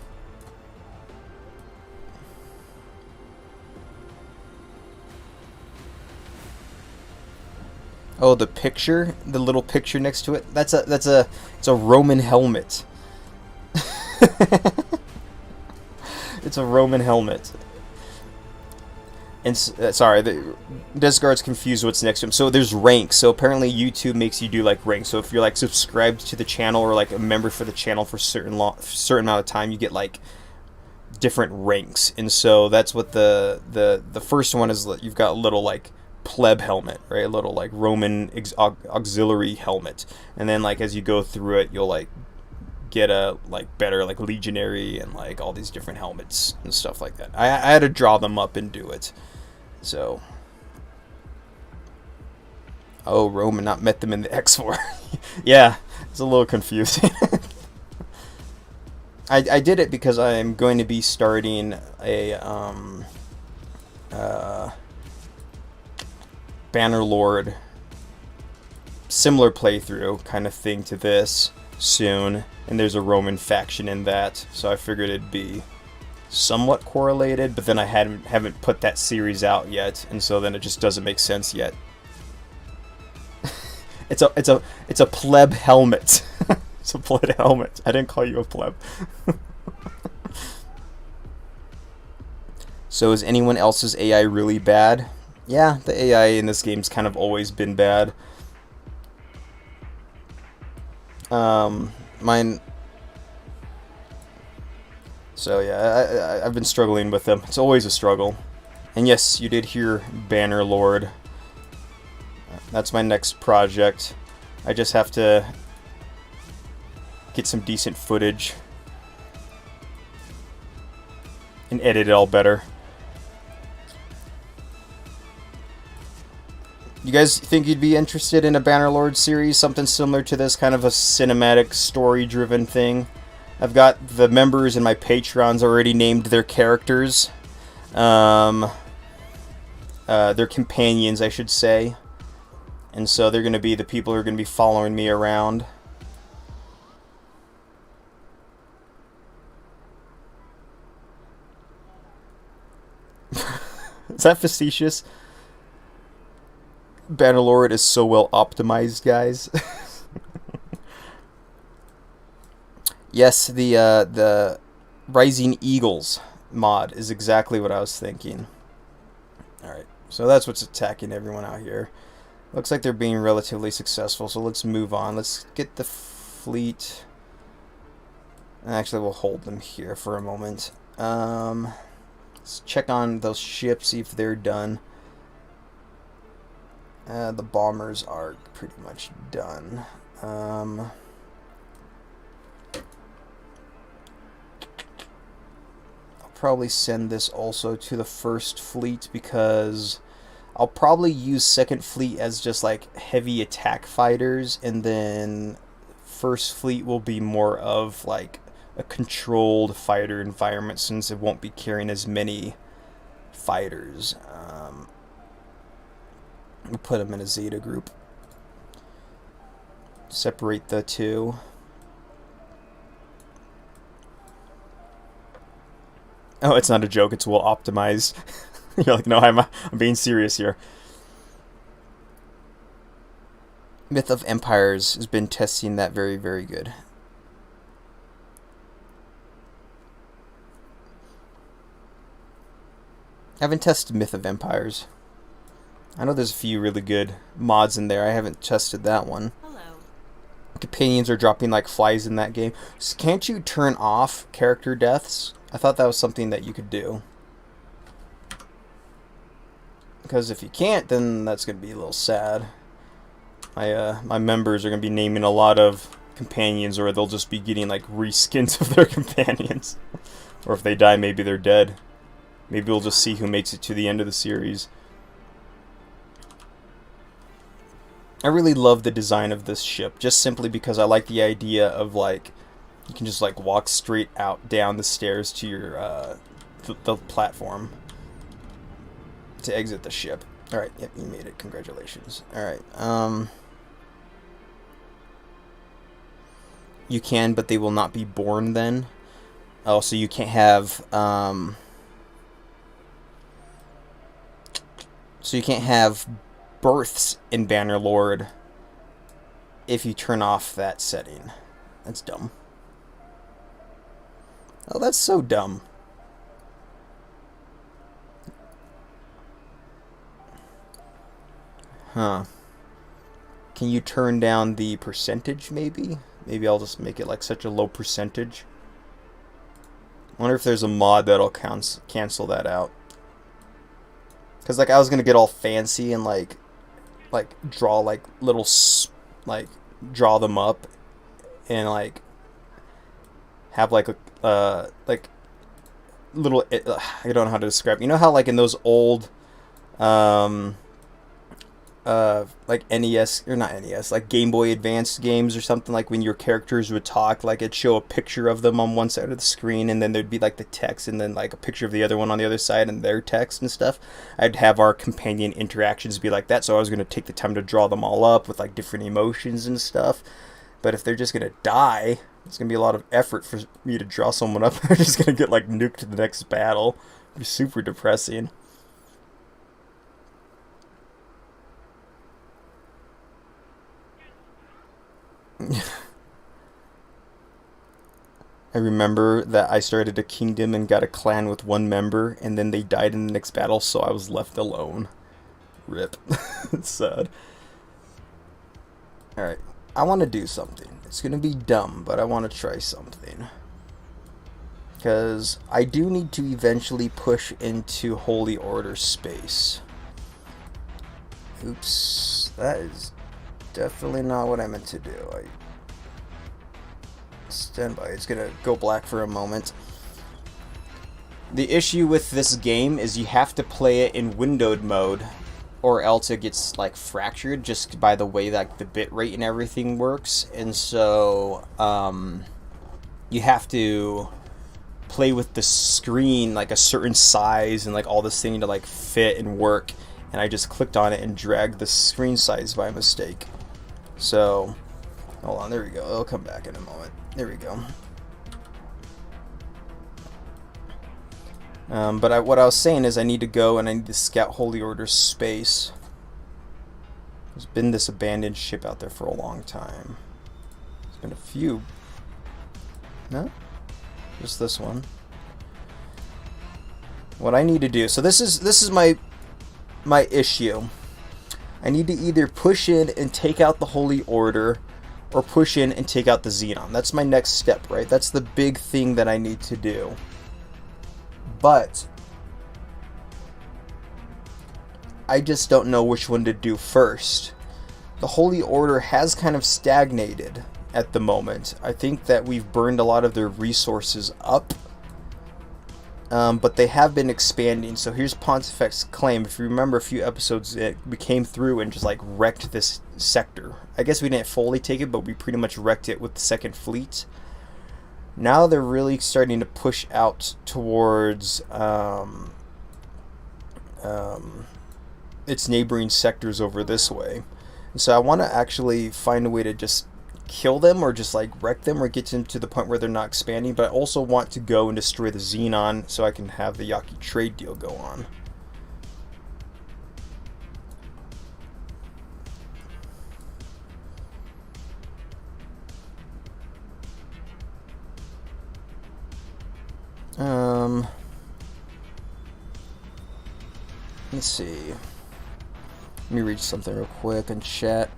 Oh, the picture, the little picture next to it. It's a Roman helmet. It's a Roman helmet. And sorry, Desgard's confused what's next to him. So there's ranks. So apparently YouTube makes you do like ranks. So if you're like subscribed to the channel or like a member for the channel for certain amount of time, you get like different ranks. And so that's what the first one is. You've got a little like pleb helmet, right? A little like Roman auxiliary helmet. And then like as you go through it, you'll like get a like better like legionary and like all these different helmets and stuff like that. I had to draw them up and do it. So, oh, Roman not met them in the X4. Yeah, it's a little confusing. I did it because I'm going to be starting a Bannerlord similar playthrough kind of thing to this soon, and there's a Roman faction in that, so I figured it'd be somewhat correlated, but then I haven't put that series out yet, and so then it just doesn't make sense yet. It's a pleb helmet. It's a pleb helmet. I didn't call you a pleb. So is anyone else's AI really bad? Yeah, the AI in this game's kind of always been bad. Mine. So yeah, I've been struggling with them. It's always a struggle. And yes, you did hear Bannerlord. That's my next project. I just have to get some decent footage and edit it all better. You guys think you'd be interested in a Bannerlord series? Something similar to this, kind of a cinematic, story-driven thing? I've got the members and my Patrons already named their characters. Their companions, I should say. And so they're going to be the people who are going to be following me around. Is that facetious? Bannerlord is so well optimized, guys. Yes, the Rising Eagles mod is exactly what I was thinking. Alright, so that's what's attacking everyone out here. Looks like they're being relatively successful, so let's move on. Let's get the fleet. Actually, we'll hold them here for a moment. Let's check on those ships, see if they're done. The bombers are pretty much done. I'll probably send this also to the first fleet because I'll probably use second fleet as just like heavy attack fighters, and then first fleet will be more of like a controlled fighter environment since it won't be carrying as many fighters. We'll put them in a Zeta group. Separate the two. Oh, it's not a joke. It's well optimized. You're like, no, I'm being serious here. Myth of Empires has been testing that very, very good. I haven't tested Myth of Empires. I know there's a few really good mods in there. I haven't tested that one. Hello. Companions are dropping like flies in that game. So can't you turn off character deaths? I thought that was something that you could do. Because if you can't, then that's going to be a little sad. My members are going to be naming a lot of companions, or they'll just be getting like reskins of their companions. Or if they die, maybe they're dead. Maybe we'll just see who makes it to the end of the series. I really love the design of this ship, just simply because I like the idea of like you can just like walk straight out down the stairs to your the platform to exit the ship. All right, yep, you made it. Congratulations. All right. You can, but they will not be born then. Oh, so you can't have so you can't have births in Bannerlord if you turn off that setting. That's dumb. Oh, that's so dumb. Huh. Can you turn down the percentage, maybe? Maybe I'll just make it like such a low percentage. I wonder if there's a mod that'll cancel that out. Because like I was going to get all fancy and like draw like little draw them up and like have like a like little I don't know how to describe. You know how like in those old like NES or not NES, like Game Boy Advance games or something, like when your characters would talk, like it'd show a picture of them on one side of the screen and then there'd be like the text and then like a picture of the other one on the other side and their text and stuff. I'd have our companion interactions be like that, so I was going to take the time to draw them all up with like different emotions and stuff. But if they're just going to die, it's going to be a lot of effort for me to draw someone up. They're just going to get like nuked to the next battle. It'd be super depressing. I remember that I started a kingdom and got a clan with one member, and then they died in the next battle, so I was left alone. Rip. It's sad. Alright, I want to do something. It's going to be dumb, but I want to try something. Because I do need to eventually push into Holy Order space. Oops, that is definitely not what I meant to do. Stand by. It's gonna go black for a moment. The issue with this game is you have to play it in windowed mode, or else it gets like fractured just by the way that the bit rate and everything works. And so you have to play with the screen like a certain size and like all this thing to like fit and work. And I just clicked on it and dragged the screen size by mistake. So, hold on, there we go. It'll come back in a moment. There we go. But what I was saying is I need to go and I need to scout Holy Order space. There's been this abandoned ship out there for a long time. There's been a few. No? Just this one. What I need to do, so this is my issue. I need to either push in and take out the Holy Order, or push in and take out the XENON. That's my next step, right? That's the big thing that I need to do. But I just don't know which one to do first. The Holy Order has kind of stagnated at the moment. I think that we've burned a lot of their resources up. But they have been expanding. So here's Pontifex's claim. If you remember a few episodes, we came through and just like wrecked this sector. I guess we didn't fully take it, but we pretty much wrecked it with the Second Fleet. Now they're really starting to push out towards its neighboring sectors over this way. And so I want to actually find a way to just kill them or just like wreck them or get them to the point where they're not expanding, but I also want to go and destroy the XENON so I can have the Yaki trade deal go on. Let's see. Let me read something real quick in chat.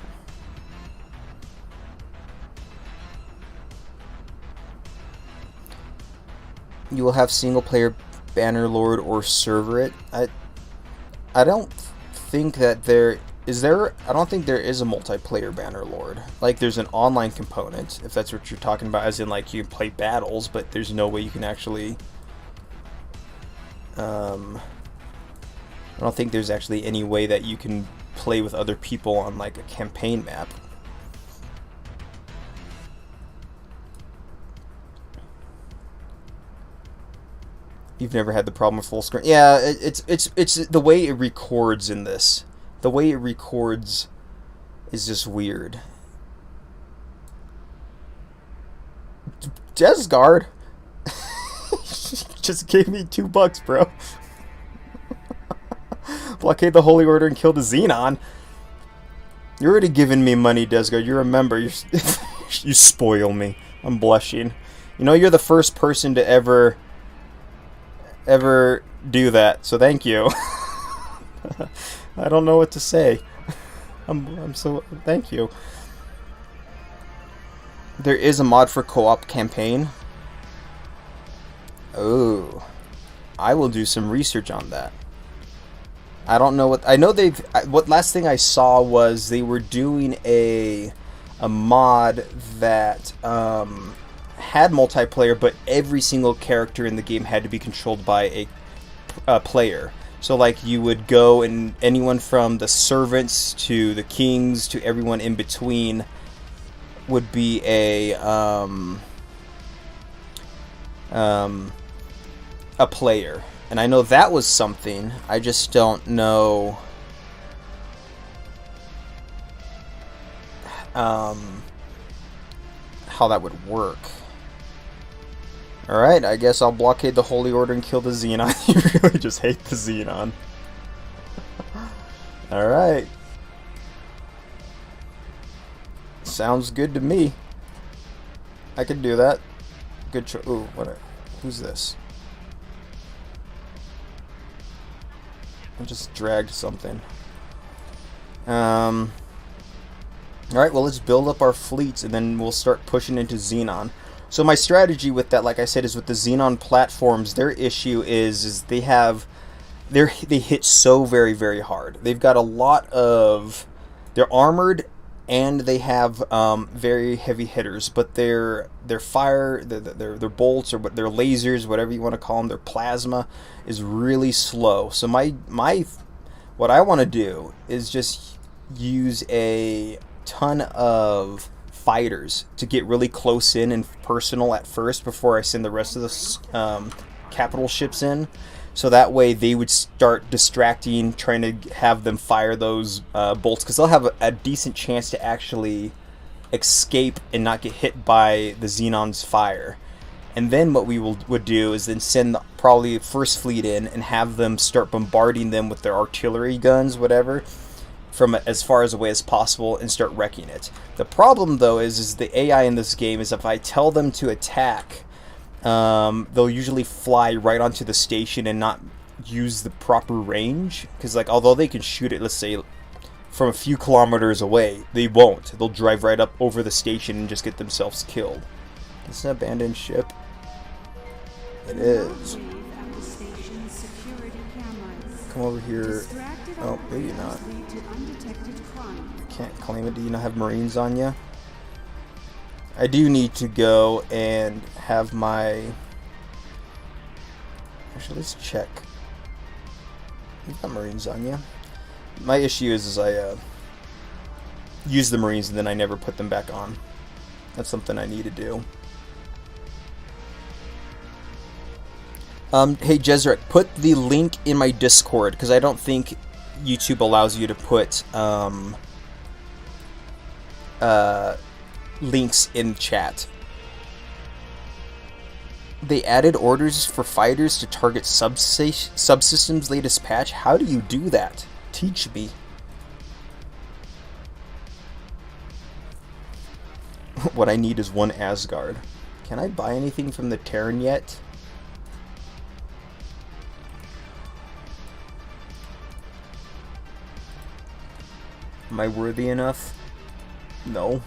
You will have single player Bannerlord or server it. I don't think that there is there. I don't think there is a multiplayer Bannerlord. Like there's an online component, if that's what you're talking about, as in like you play battles, but there's no way you can actually. I don't think there's actually any way that you can play with other people on like a campaign map. You've never had the problem with full screen? Yeah, it's the way it records in this. The way it records is just weird. Desgard just gave me $2, bro. Blockade the Holy Order and kill the XENON. You're already giving me money, Desgard. You remember. You spoil me. I'm blushing. You know, you're the first person to ever do that, so thank you. I don't know what to say. I'm so thank you. There is a mod for co-op campaign. Oh, I will do some research on that. I don't know what I know. What last thing I saw was they were doing a mod that had multiplayer, but every single character in the game had to be controlled by a player. So like you would go and anyone from the servants to the kings to everyone in between would be a player. And I know that was something. I just don't know how that would work. Alright, I guess I'll blockade the Holy Order and kill the XENON. You really just hate the XENON. Alright. Sounds good to me. I could do that. Good choice. Ooh, who's this? I just dragged something. Alright, well, let's build up our fleets and then we'll start pushing into XENON. So my strategy with that, like I said, is with the XENON platforms, their issue is they hit so very, very hard. They've got a lot of... They're armored and they have very heavy hitters, but their fire, their bolts, or their lasers, whatever you want to call them, their plasma is really slow. So what I want to do is just use a ton of fighters to get really close in and personal at first before I send the rest of the capital ships in. So that way they would start distracting, trying to have them fire those bolts, because they'll have a decent chance to actually escape and not get hit by the XENON's fire. And then what we would do is then send probably the first fleet in and have them start bombarding them with their artillery guns, whatever, from as far as away as possible and start wrecking it. The problem though is the AI in this game is if I tell them to attack, they'll usually fly right onto the station and not use the proper range, because like although they can shoot it, let's say from a few kilometers away, they won't. They'll drive right up over the station and just get themselves killed. It's an abandoned ship. It is. Come over here. Oh, maybe not. Can't claim it. Do you not have Marines on you? I do need to go and have my... Actually, let's check. You've got Marines on you. My issue is I use the Marines and then I never put them back on. That's something I need to do. Hey Jezrek, put the link in my Discord, because I don't think YouTube allows you to put links in chat. They added orders for fighters to target subsystems latest patch. How do you do that? Teach me. What I need is one Asgard. Can I buy anything from the Terran yet? Am I worthy enough? No.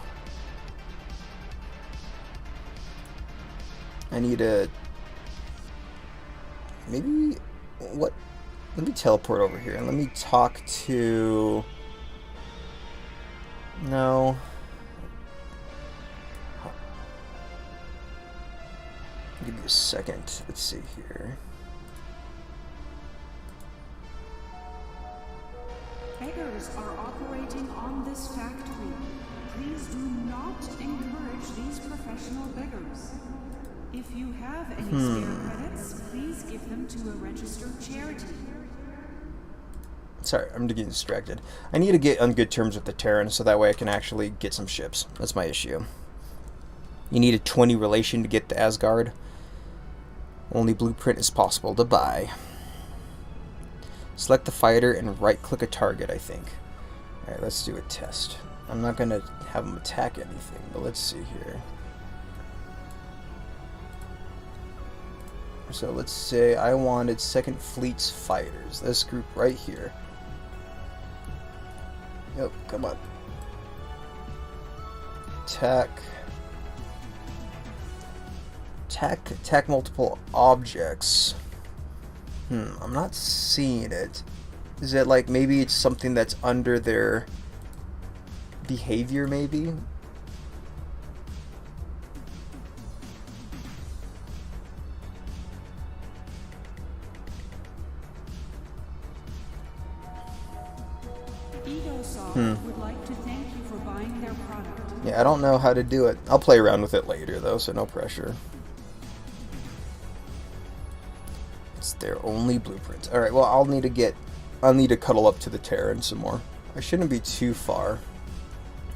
I need a... Maybe... What? Let me teleport over here and let me talk to... No. Give me a second. Let's see here. Beggars are operating on this factory. Please do not encourage these professional beggars. If you have any spare credits, please give them to a registered charity. Sorry, I'm getting distracted. I need to get on good terms with the Terran so that way I can actually get some ships. That's my issue. You need a 20 relation to get the Asgard. Only blueprint is possible to buy. Select the fighter and right-click a target, I think. Alright, let's do a test. I'm not going to have them attack anything, but let's see here. So let's say I wanted 2nd Fleet's fighters. This group right here. Yep, come on. Attack. Attack multiple objects. I'm not seeing it. Is it like maybe it's something that's under their behavior maybe? Would like to thank you for buying their product. Yeah, I don't know how to do it. I'll play around with it later though, so no pressure. It's their only blueprint. Alright, well I'll need to cuddle up to the Terran some more. I shouldn't be too far.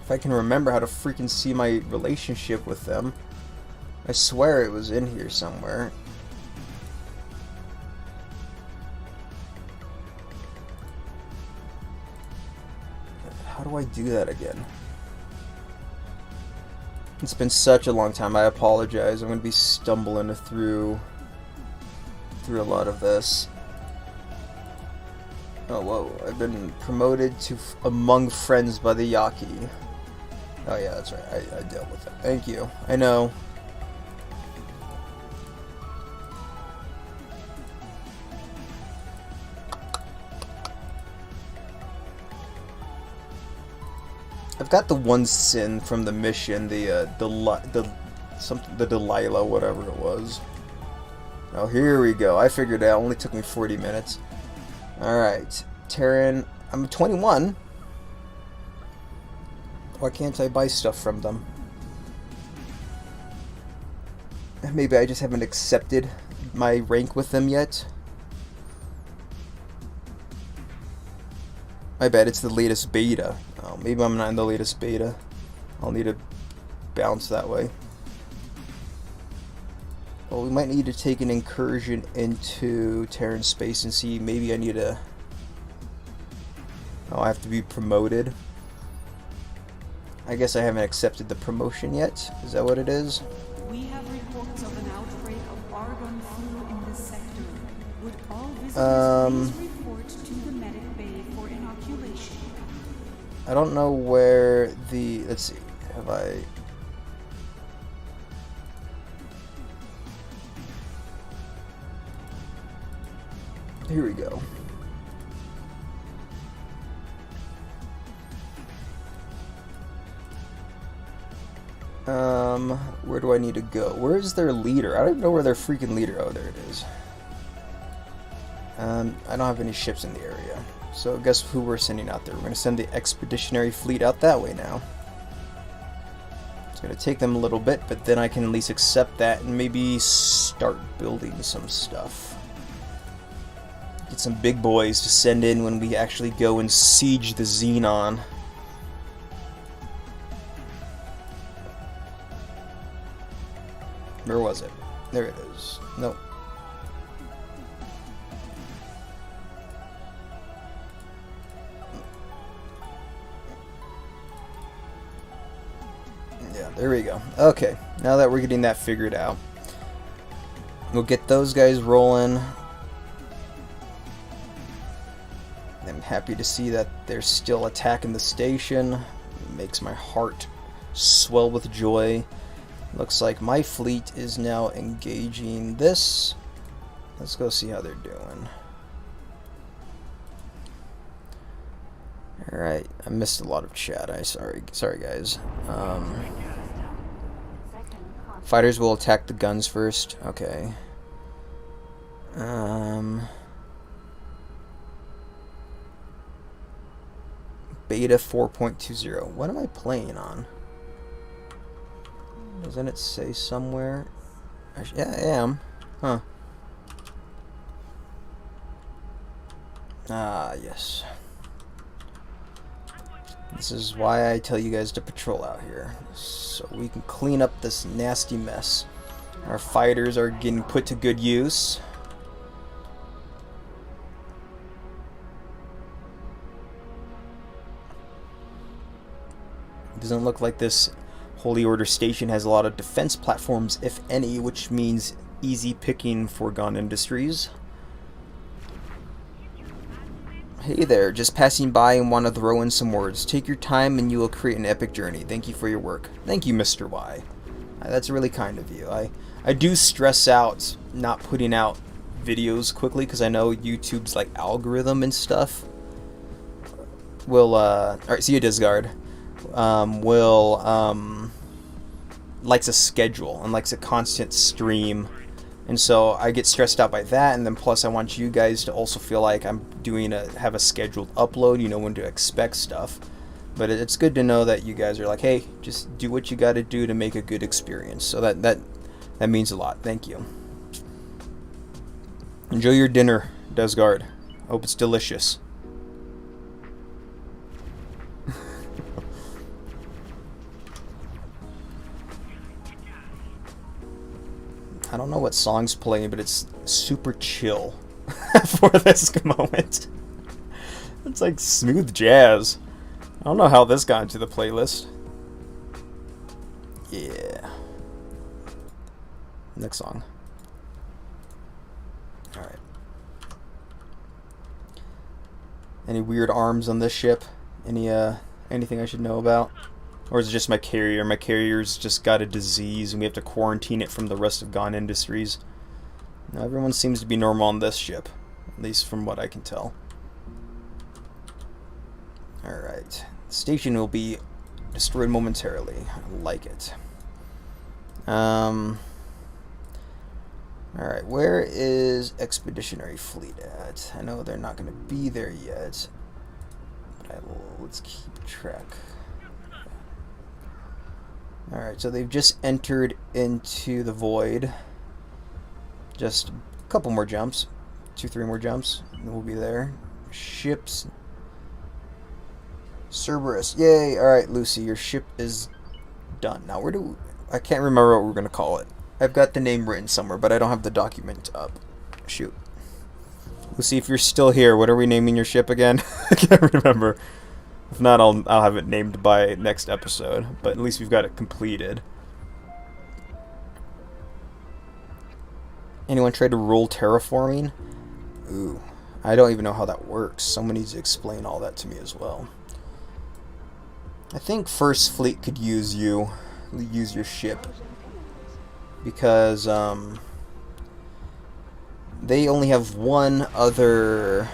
If I can remember how to freaking see my relationship with them. I swear it was in here somewhere. How do I do that again? It's been such a long time. I apologize. I'm going to be stumbling through a lot of this. Oh, whoa. I've been promoted to among friends by the Yaki. Oh, yeah, that's right. I dealt with it. Thank you. I know. I've got the one sin from the mission, the Delilah, whatever it was. Oh, here we go. I figured it out. It only took me 40 minutes. Alright. Terran. I'm 21. Why can't I buy stuff from them? Maybe I just haven't accepted my rank with them yet. I bet it's the latest beta. Oh, maybe I'm not in the latest beta. I'll need to bounce that way. Well, we might need to take an incursion into Terran space and see. Maybe I need to... Oh, I have to be promoted. I guess I haven't accepted the promotion yet. Is that what it is? We have reports of an outbreak of argon flu in this sector. Would all visitors please report to the medic bay for inoculation? I don't know where the... Let's see. Have I... Here we go. Where do I need to go? Where is their leader? I don't even know where their freaking leader... Oh, there it is. I don't have any ships in the area. So guess who we're sending out there? We're going to send the expeditionary fleet out that way now. It's going to take them a little bit, but then I can at least accept that and maybe start building some stuff. Get some big boys to send in when we actually go and siege the XENON. Where was it? There it is. Nope. Yeah, there we go. Okay, now that we're getting that figured out, we'll get those guys rolling. I'm happy to see that they're still attacking the station. It makes my heart swell with joy. Looks like my fleet is now engaging this. Let's go see how they're doing. Alright, I missed a lot of chat. Sorry guys. Fighters will attack the guns first. Okay. Beta 4.20. What am I playing on? Doesn't it say somewhere? Yeah, I am. Huh. Ah, yes. This is why I tell you guys to patrol out here, so we can clean up this nasty mess. Our fighters are getting put to good use. It doesn't look like this Holy Order station has a lot of defense platforms, if any, which means easy picking for GON Industries. Hey there, just passing by and want to throw in some words. Take your time and you will create an epic journey. Thank you for your work. Thank you, Mr. Y. That's really kind of you. I do stress out not putting out videos quickly because I know YouTube's like algorithm and stuff will, alright, see you, Discard. Likes a schedule and likes a constant stream, and so I get stressed out by that, and then plus I want you guys to also feel like I'm have a scheduled upload, you know when to expect stuff. But it's good to know that you guys are like, hey, just do what you got to do to make a good experience. So that means a lot. Thank you. Enjoy your dinner, Desgard. Hope it's delicious. I don't know what song's playing, but it's super chill for this moment. It's like smooth jazz. I don't know how this got into the playlist. Yeah. Next song. Alright. Any weird arms on this ship? Anything I should know about? Or is it just my carrier? My carrier's just got a disease and we have to quarantine it from the rest of GON Industries. Now, everyone seems to be normal on this ship, at least from what I can tell. Alright. The station will be destroyed momentarily. I like it. Alright, where is Expeditionary Fleet at? I know they're not going to be there yet, but let's keep track. Alright, so they've just entered into the void. Just a couple more jumps. 2-3 more jumps, and we'll be there. Ships. Cerberus. Yay! Alright, Lucy, your ship is done. Now, I can't remember what we're going to call it. I've got the name written somewhere, but I don't have the document up. Shoot. Lucy, if you're still here, what are we naming your ship again? I can't remember. If not, I'll have it named by next episode, but at least we've got it completed. Anyone try to rule terraforming? Ooh, I don't even know how that works. Someone needs to explain all that to me as well. I think First Fleet could use your ship, because they only have one other...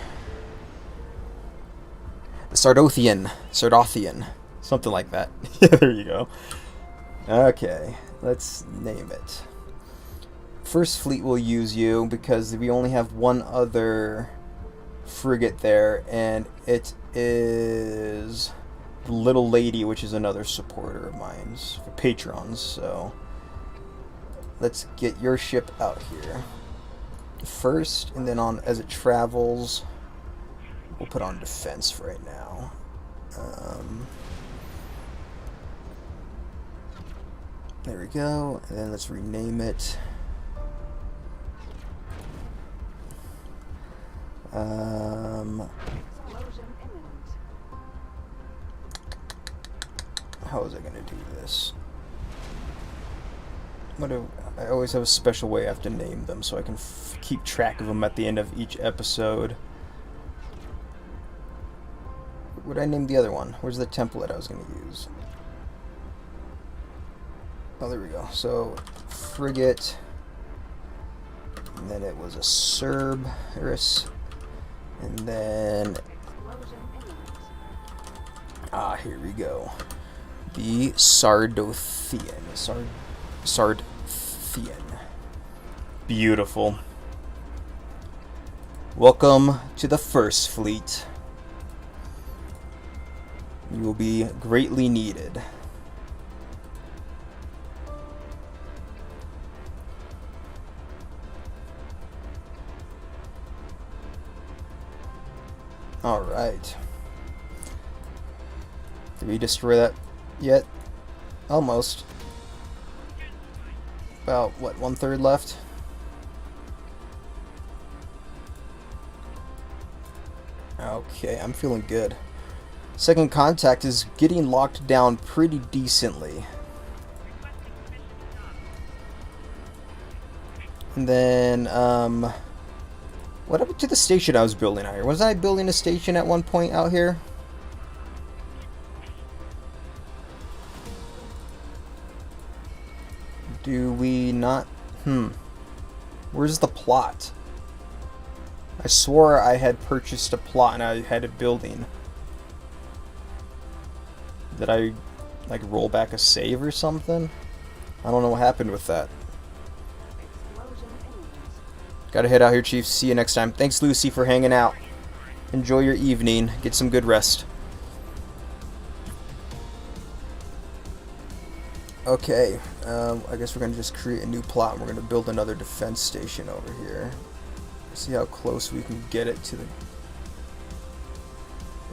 Sardothian, something like that. Yeah, there you go. Okay, let's name it. First Fleet will use you because we only have one other frigate there, and it is the Little Lady, which is another supporter of mine for patrons. So let's get your ship out here. first, and then on as it travels, we'll put on defense for right now. There we go, and then let's rename it. How is I going to do this? I always have a special way I have to name them so I can keep track of them at the end of each episode. What would I name the other one? Where's the template I was going to use? Oh, there we go. So, frigate, and then it was a Cerberus, and then, here we go. The Sardothian. Sardothian. Beautiful. Welcome to the First Fleet. You will be greatly needed. Alright. Did we destroy that yet? Almost. About, what, 1/3 left? Okay, I'm feeling good. Second contact is getting locked down pretty decently. And then, what happened to the station I was building out here? Was I building a station at one point out here? Do we not? Where's the plot? I swore I had purchased a plot and I had a building. Did I, like, roll back a save or something? I don't know what happened with that. Gotta head out here, Chief. See you next time. Thanks, Lucy, for hanging out. Enjoy your evening. Get some good rest. Okay, I guess we're going to just create a new plot and we're going to build another defense station over here. See how close we can get it to the...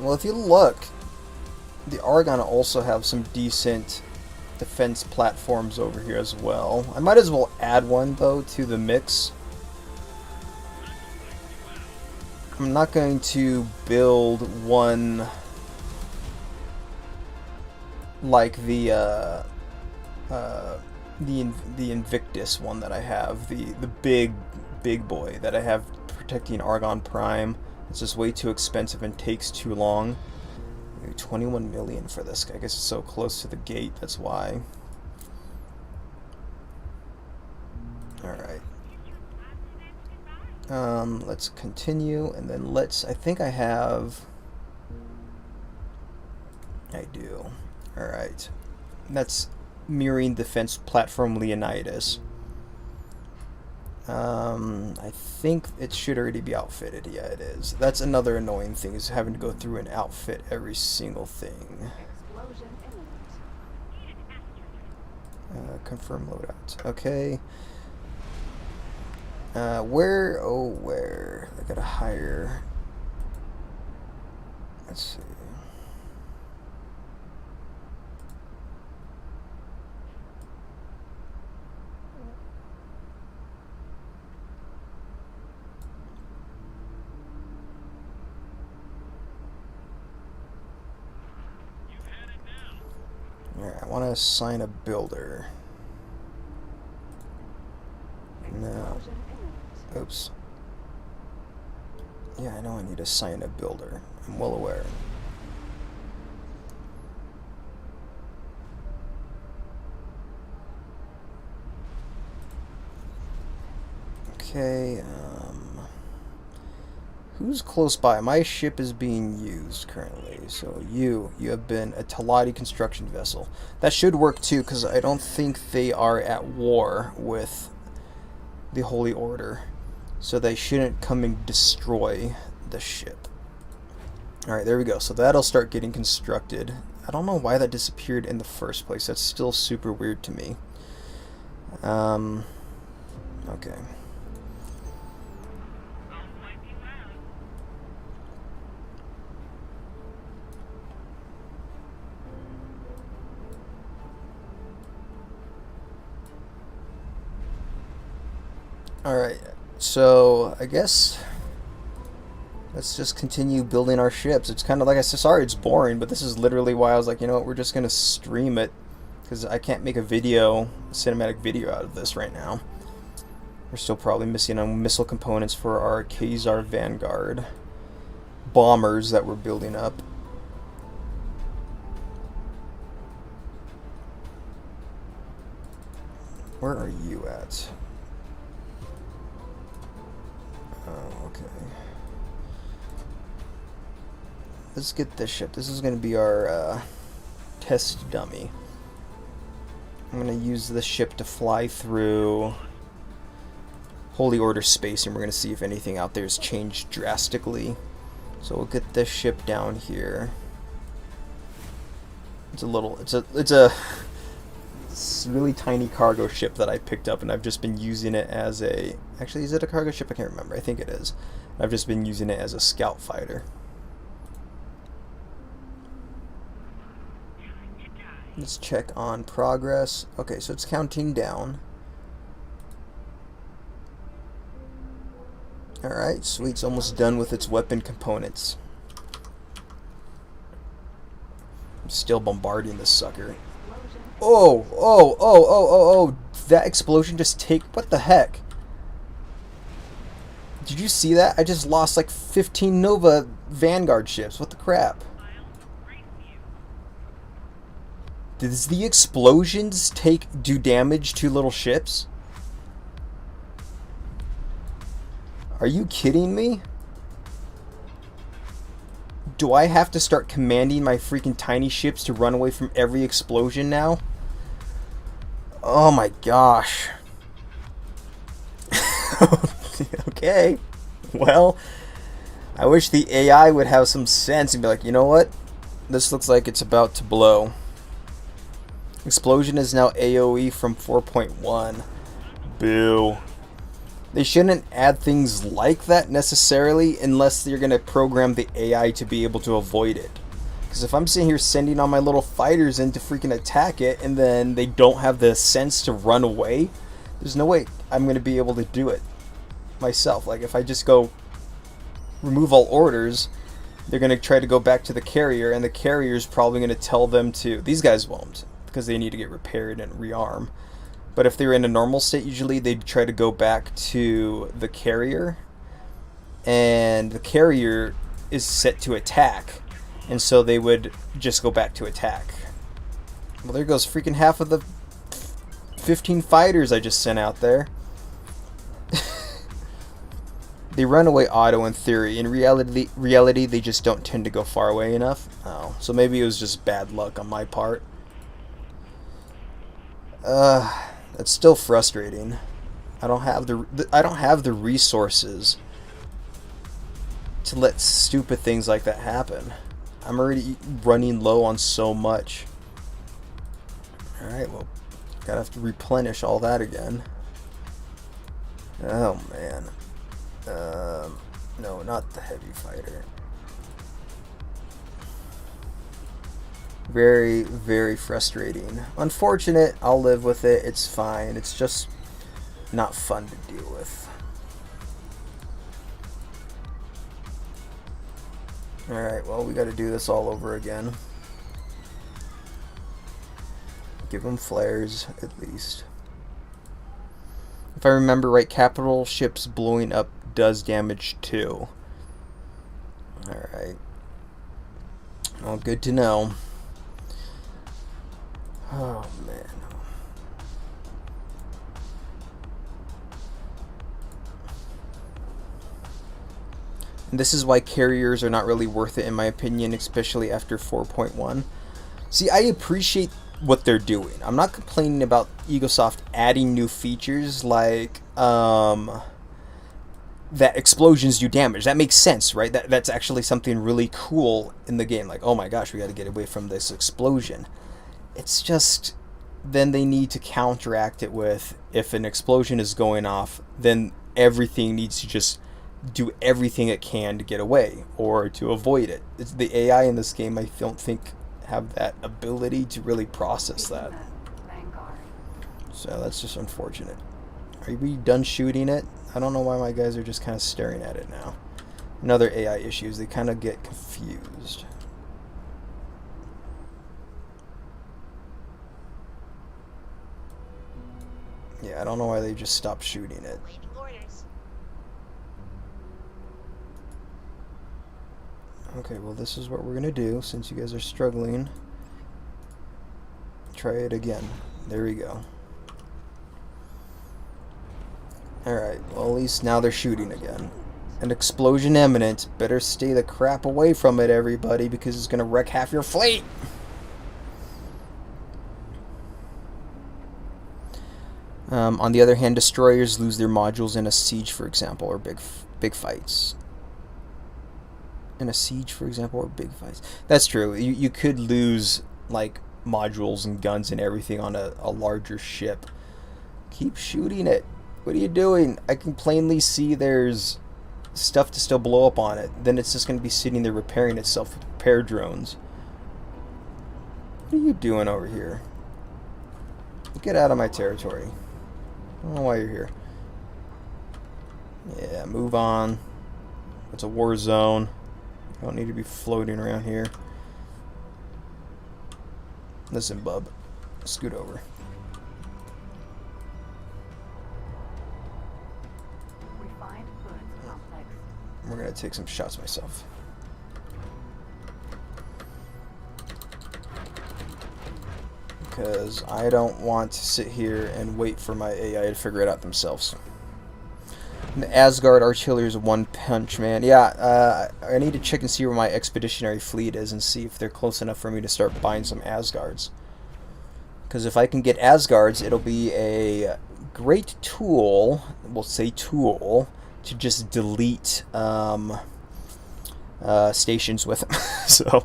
Well, if you look, the Argonne also have some decent defense platforms over here as well. I might as well add one, though, to the mix. I'm not going to build one like the Invictus one that I have, the big boy that I have protecting Argonne Prime. It's just way too expensive and takes too long. 21 million for this guy. I guess it's so close to the gate, that's why. Alright. Let's continue, and then let's, I think I have, I do. Alright. That's mirroring defense platform Leonidas. I think it should already be outfitted. Yeah, it is. That's another annoying thing, is having to go through and outfit every single thing. Confirm loadout. Okay. Where? Oh, where? I gotta hire. Let's see. Alright, I want to assign a builder. No. Oops. Yeah, I know I need to assign a builder. I'm well aware. Okay, who's close by? My ship is being used currently, so you have been a Talati construction vessel. That should work too, because I don't think they are at war with the Holy Order, so they shouldn't come and destroy the ship. Alright, there we go. So that'll start getting constructed. I don't know why that disappeared in the first place. That's still super weird to me. Okay. Alright, so I guess let's just continue building our ships. It's kind of like I said, sorry it's boring, but this is literally why I was like, you know what, we're just going to stream it. Because I can't make a cinematic video out of this right now. We're still probably missing on missile components for our Khazar Vanguard bombers that we're building up. Where are you at? Oh, okay. Let's get this ship. This is going to be our test dummy. I'm going to use this ship to fly through Holy Order space, and we're going to see if anything out there has changed drastically. So we'll get this ship down here. It's a really tiny cargo ship that I picked up, and I've just been using it as a... Actually, is it a cargo ship? I can't remember. I think it is. I've just been using it as a scout fighter. Let's check on progress. Okay, so it's counting down. Alright, sweet. It's almost done with its weapon components. I'm still bombarding this sucker. Oh, oh, oh, oh, oh, oh. That explosion just what the heck? Did you see that? I just lost like 15 Nova Vanguard ships. What the crap? Does the explosions do damage to little ships? Are you kidding me? Do I have to start commanding my freaking tiny ships to run away from every explosion now? Oh my gosh. Okay. Well, I wish the AI would have some sense and be like, you know what? This looks like it's about to blow. Explosion is now AoE from 4.1. Boo. They shouldn't add things like that necessarily unless you're going to program the AI to be able to avoid it. Because if I'm sitting here sending all my little fighters in to freaking attack it and then they don't have the sense to run away, there's no way I'm going to be able to do it myself. Like if I just go remove all orders, they're going to try to go back to the carrier, and the carrier's probably going to tell them to... These guys won't, because they need to get repaired and rearm. But if they're in a normal state, usually they'd try to go back to the carrier, and the carrier is set to attack, and so they would just go back to attack. Well, there goes freaking half of the 15 fighters I just sent out there. They run away auto in theory. In reality, they just don't tend to go far away enough. Oh, so maybe it was just bad luck on my part. That's still frustrating. I don't have the resources to let stupid things like that happen. I'm already running low on so much. Alright, well, gotta have to replenish all that again. Oh man. No, not the heavy fighter. Very, very frustrating. Unfortunate, I'll live with it, it's fine. It's just not fun to deal with. Alright, well, we gotta do this all over again. Give them flares, at least. If I remember right, capital ships blowing up does damage too. Alright. Well, good to know. Oh, man. And this is why carriers are not really worth it, in my opinion, especially after 4.1. See, I appreciate what they're doing. I'm not complaining about Egosoft adding new features like that explosions do damage. That makes sense, right? That's actually something really cool in the game. Like, oh my gosh, we got to get away from this explosion. It's just, then they need to counteract it with, if an explosion is going off, then everything needs to just do everything it can to get away or to avoid it. It's the AI in this game, I don't think, have that ability to really process that. So that's just unfortunate. Are we done shooting it? I don't know why my guys are just kind of staring at it now. Another AI issues. They kind of get confused. Yeah, I don't know why they just stopped shooting it. Okay, well this is what we're gonna do since you guys are struggling. Try it again. There we go. Alright, well at least now they're shooting again. An explosion imminent. Better stay the crap away from it, everybody, because it's gonna wreck half your fleet! On the other hand, destroyers lose their modules in a siege, for example, or big fights. In a siege, for example, or big fights. That's true. You could lose, like, modules and guns and everything on a larger ship. Keep shooting it. What are you doing? I can plainly see there's stuff to still blow up on it. Then it's just going to be sitting there repairing itself with repair drones. What are you doing over here? Get out of my territory. I don't know why you're here. Yeah, move on. It's a war zone. I don't need to be floating around here. Listen, bub. Scoot over. We're gonna take some shots myself. Because I don't want to sit here and wait for my AI to figure it out themselves. And the Asgard artillery is one punch, man. Yeah, I need to check and see where my expeditionary fleet is and see if they're close enough for me to start buying some Asgards. Because if I can get Asgards, it'll be a great tool, we'll say tool, to just delete stations with them. So,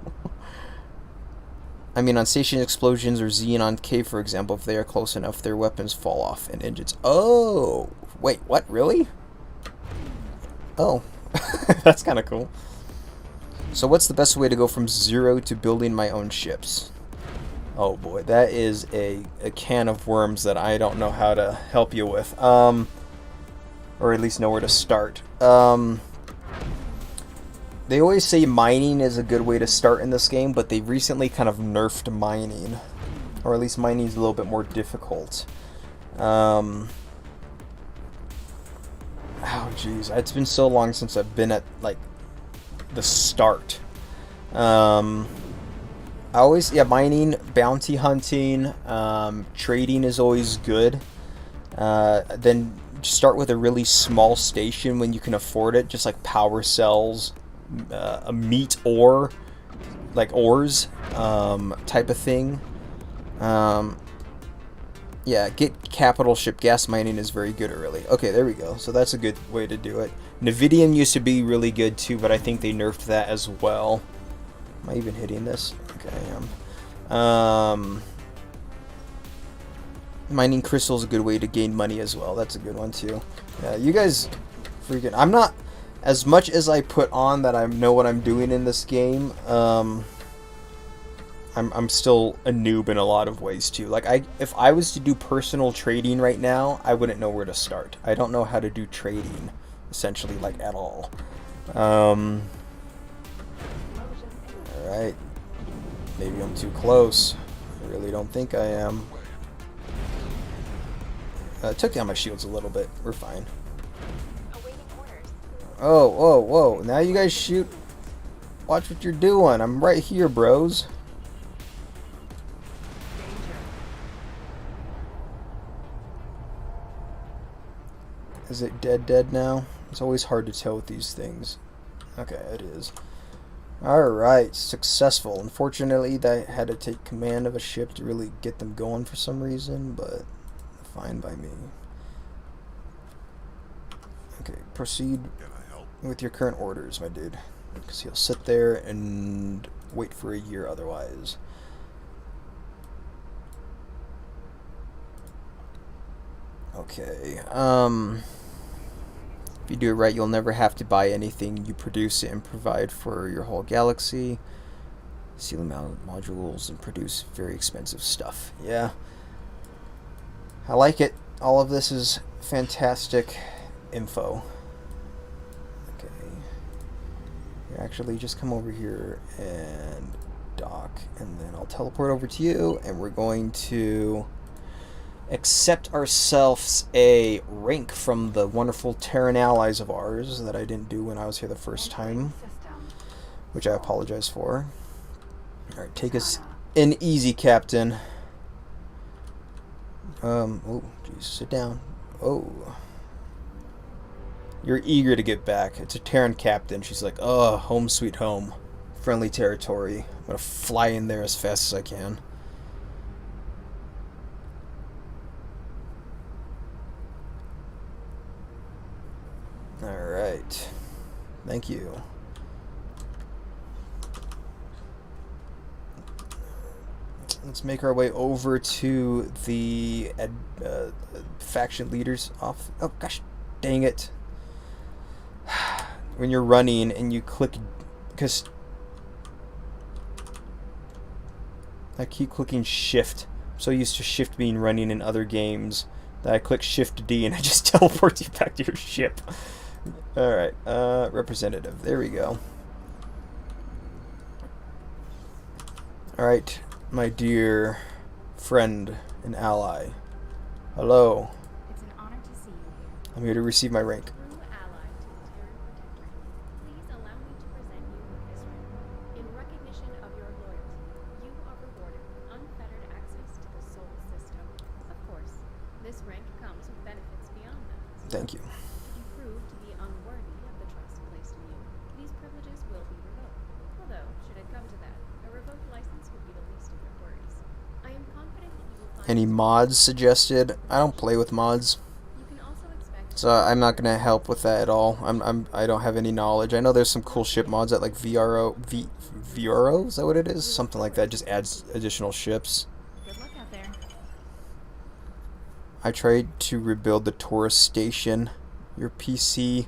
I mean, on station explosions or Xenon K, for example, if they are close enough, their weapons fall off and engines. Oh, wait, what? Really? Oh, that's kind of cool. So what's the best way to go from 0 to building my own ships? Oh boy, that is a can of worms that I don't know how to help you with. Or at least know where to start. They always say mining is a good way to start in this game, but they've recently kind of nerfed mining. Or at least mining is a little bit more difficult. Oh jeez, it's been so long since I've been at, like, the start. I always, yeah, mining, bounty hunting, trading is always good. Then start with a really small station when you can afford it, just like power cells, a meat ore, like ores, type of thing. Yeah, get capital ship. Gas mining is very good early. Okay, there we go. So that's a good way to do it. Nevidium used to be really good too, but I think they nerfed that as well. Am I even hitting this? Okay, I am. Mining crystal is a good way to gain money as well. That's a good one too. Yeah, you guys freaking... I'm not... As much as I put on that I know what I'm doing in this game, I'm still a noob in a lot of ways too. Like, if I was to do personal trading right now, I wouldn't know where to start. I don't know how to do trading, essentially, like, at all. Alright. Maybe I'm too close. I really don't think I am. Took down my shields a little bit. We're fine. Oh, whoa, whoa. Now you guys shoot. Watch what you're doing. I'm right here, bros. Is it dead now? It's always hard to tell with these things. Okay, it is. Alright, successful. Unfortunately, I had to take command of a ship to really get them going for some reason, but fine by me. Okay, proceed with your current orders, my dude. Because he'll sit there and wait for a year otherwise. Okay, if you do it right, you'll never have to buy anything. You produce it and provide for your whole galaxy. Seal them out modules and produce very expensive stuff. Yeah. I like it. All of this is fantastic info. Okay. You actually just come over here and dock, and then I'll teleport over to you, and we're going to accept ourselves a rank from the wonderful Terran allies of ours that I didn't do when I was here the first time, which I apologize for. Alright, take us in easy, Captain. Oh, geez, sit down. Oh. You're eager to get back. It's a Terran captain. She's like, oh, home sweet home. Friendly territory. I'm gonna fly in there as fast as I can. Alright. Thank you. Let's make our way over to the faction leaders off. Oh, gosh, dang it. When you're running and you click, because I keep clicking shift. I'm so used to shift being running in other games that I click shift D and I just teleport you back to your ship. Alright, representative. There we go. Alright, my dear friend and ally. Hello. It's an honor to see you here. I'm here to receive my rank. True ally to the Terran Protectorate. Please allow me to present you with this rank. In recognition of your loyalty, you are rewarded with unfettered access to the Sol system. Of course, this rank comes with benefits beyond that. Thank you. If you prove to be unworthy of the trust placed in you, these privileges will be revoked. Although, should it come to that, a revoked license would be the least of your worries. I am confident that you will find Any mods suggested? I don't play with mods, you can also expect so I'm not gonna help with that at all. I don't have any knowledge. I know there's some cool ship mods that like VRO, is that what it is? Something like that, just adds additional ships. good luck out there. I tried to rebuild the tourist station. Your PC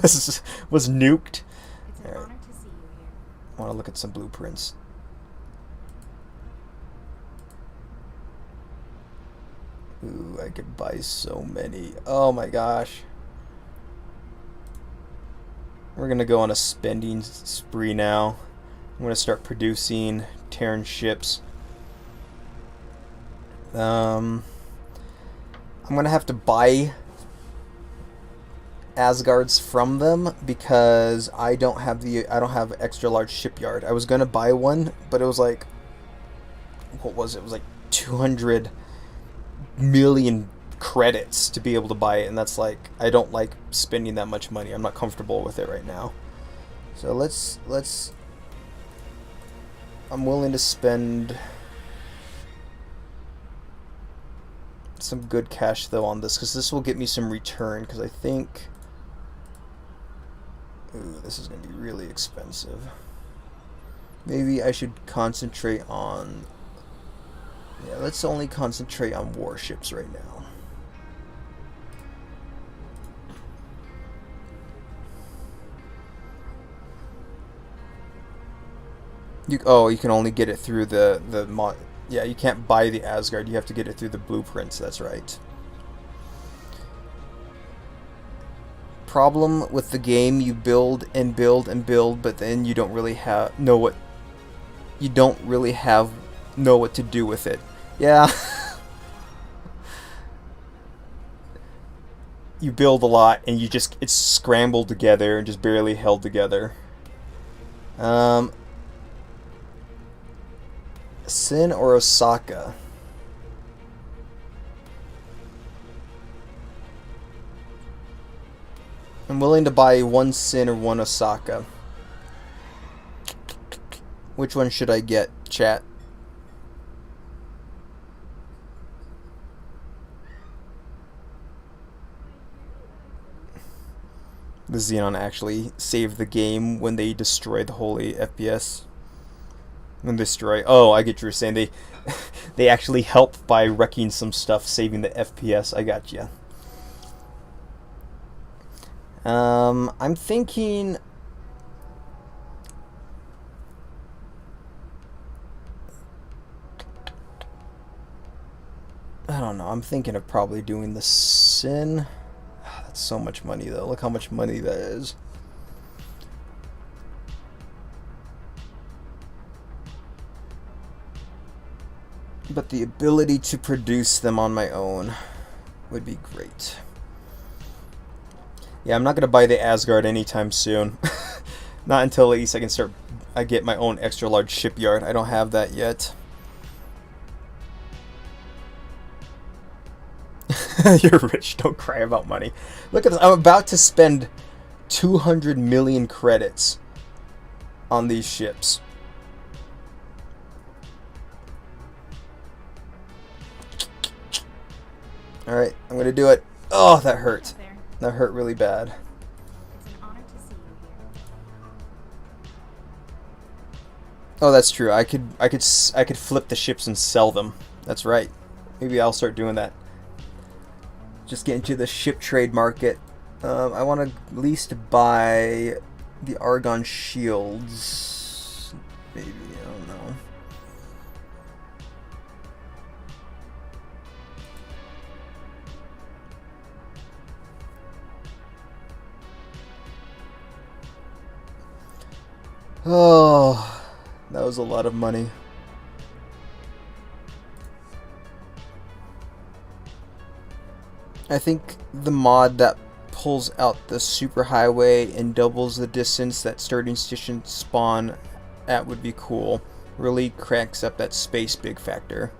was nuked. It's an Alright. honor to see you here. I want to look at some blueprints. Ooh, I could buy so many. Oh my gosh. We're gonna go on a spending spree now. I'm gonna start producing Terran ships. I'm gonna have to buy Asgards from them because I don't have extra large shipyard. I was gonna buy one, but it was like, what was it? It was like 200 million credits to be able to buy it, and that's like, I don't like spending that much money. I'm not comfortable with it right now. So let's I'm willing to spend some good cash though on this, because this will get me some return, because I think, ooh, this is going to be really expensive. Maybe I should concentrate on, yeah, let's only concentrate on warships right now. You can only get it through the mod. Yeah, you can't buy the Asgard. You have to get it through the blueprints. That's right. Problem with the game: you build and build and build, but then you don't really know what to do with it. Yeah. You build a lot and it's scrambled together and just barely held together. Sin or Osaka? I'm willing to buy one Sin or one Osaka. Which one should I get, chat? The Xenon actually saved the game when they destroyed the holy FPS. When destroy. Oh, I get what you're saying. They actually help by wrecking some stuff, saving the FPS. I got you. I'm thinking. I don't know. I'm thinking of probably doing the Sin. Ah, that's so much money, though. Look how much money that is. But the ability to produce them on my own would be great. Yeah, I'm not going to buy the Asgard anytime soon. Not until at least I get my own extra large shipyard. I don't have that yet. You're rich, don't cry about money. Look at this, I'm about to spend 200 million credits on these ships. Alright, I'm gonna do it. Oh, that hurt. That hurt really bad. It's an honor to see you here. Oh, that's true. I could flip the ships and sell them. That's right. Maybe I'll start doing that. Just get into the ship trade market. I want to at least buy the Argon shields. Maybe, I don't know. Oh, that was a lot of money. I think the mod that pulls out the superhighway and doubles the distance that starting stations spawn at would be cool. Really cranks up that space big factor.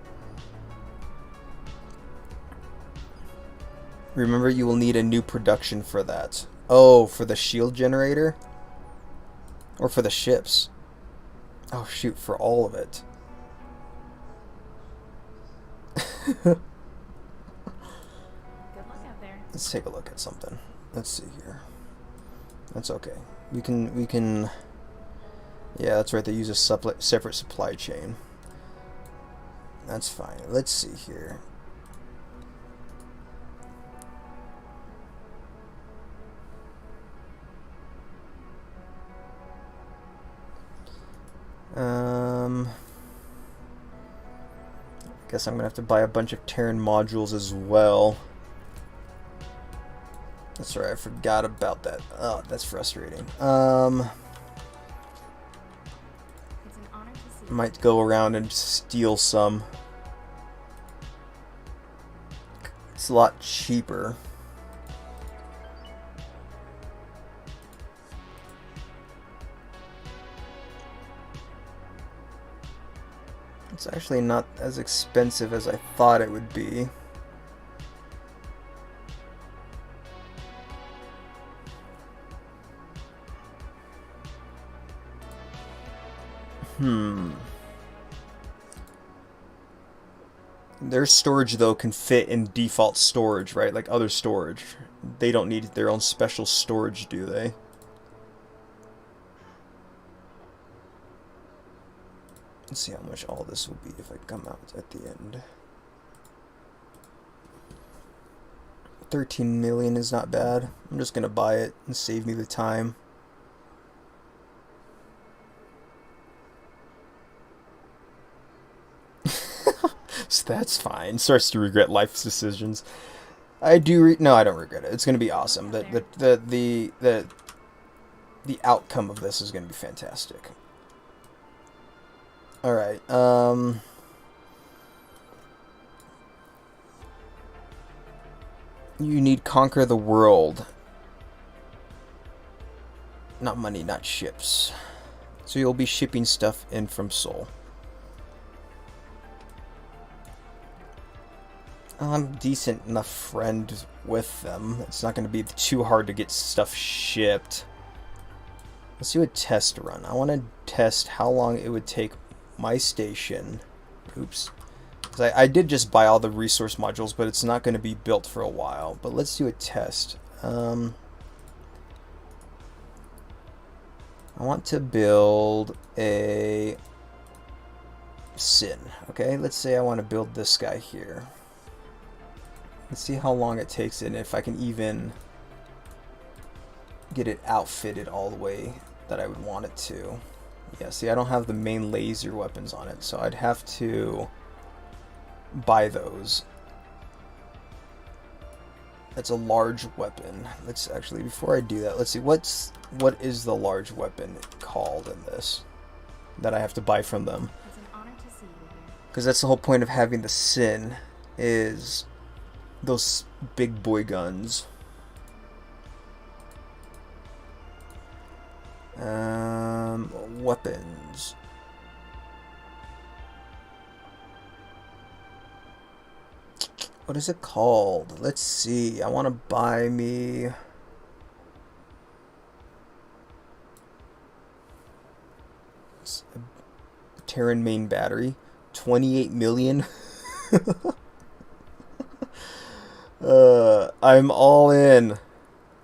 Remember, you will need a new production for that. Oh, for the shield generator? Or for the ships? Oh shoot, for all of it. Let's take a look at something. Let's see here. That's okay. We can. Yeah, that's right. They use a separate supply chain. That's fine. Let's see here. Guess I'm gonna have to buy a bunch of Terran modules as well. That's right, I forgot about that. Oh, that's frustrating. It's an honor to see Might go around and steal some. It's a lot cheaper. It's actually not as expensive as I thought it would be. Their storage, though, can fit in default storage, right? Like other storage. They don't need their own special storage, do they? Let's see how much all this will be if I come out at the end. 13 million is not bad. I'm just gonna buy it and save me the time. So that's fine. Starts to regret life's decisions. I do. No, I don't regret it. It's gonna be awesome. The outcome of this is gonna be fantastic. All right. You need conquer the world. Not money, not ships. So you'll be shipping stuff in from Seoul. I'm a decent enough friend with them. It's not going to be too hard to get stuff shipped. Let's do a test run. I want to test how long it would take my station. Oops. Because I did just buy all the resource modules, but it's not going to be built for a while. But let's do a test. I want to build a Sin. Okay, let's say I want to build this guy here. Let's see how long it takes and if I can even get it outfitted all the way that I would want it to. Yeah, see, I don't have the main laser weapons on it, so I'd have to buy those. That's a large weapon. Let's actually, before I do that, let's see, what is the large weapon called in this that I have to buy from them? It's an honor to see you here. Because that's the whole point of having the Sin, is those big boy guns. Weapons. What is it called? Let's see. I want to buy me... a Terran main battery. 28 million. I'm all in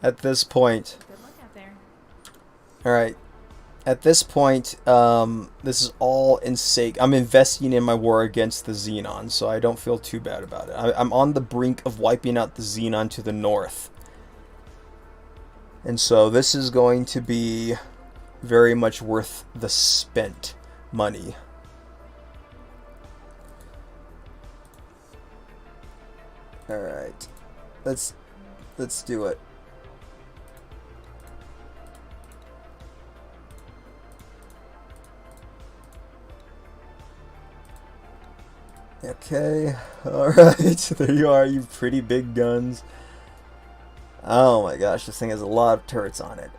at this point. Good luck out there. Alright. At this point, this is all in sake. I'm investing in my war against the XENON, so I don't feel too bad about it. I'm on the brink of wiping out the XENON to the north. And so this is going to be very much worth the spent money. Alright. Let's do it. Okay, alright, there you are, you pretty big guns. Oh my gosh, this thing has a lot of turrets on it.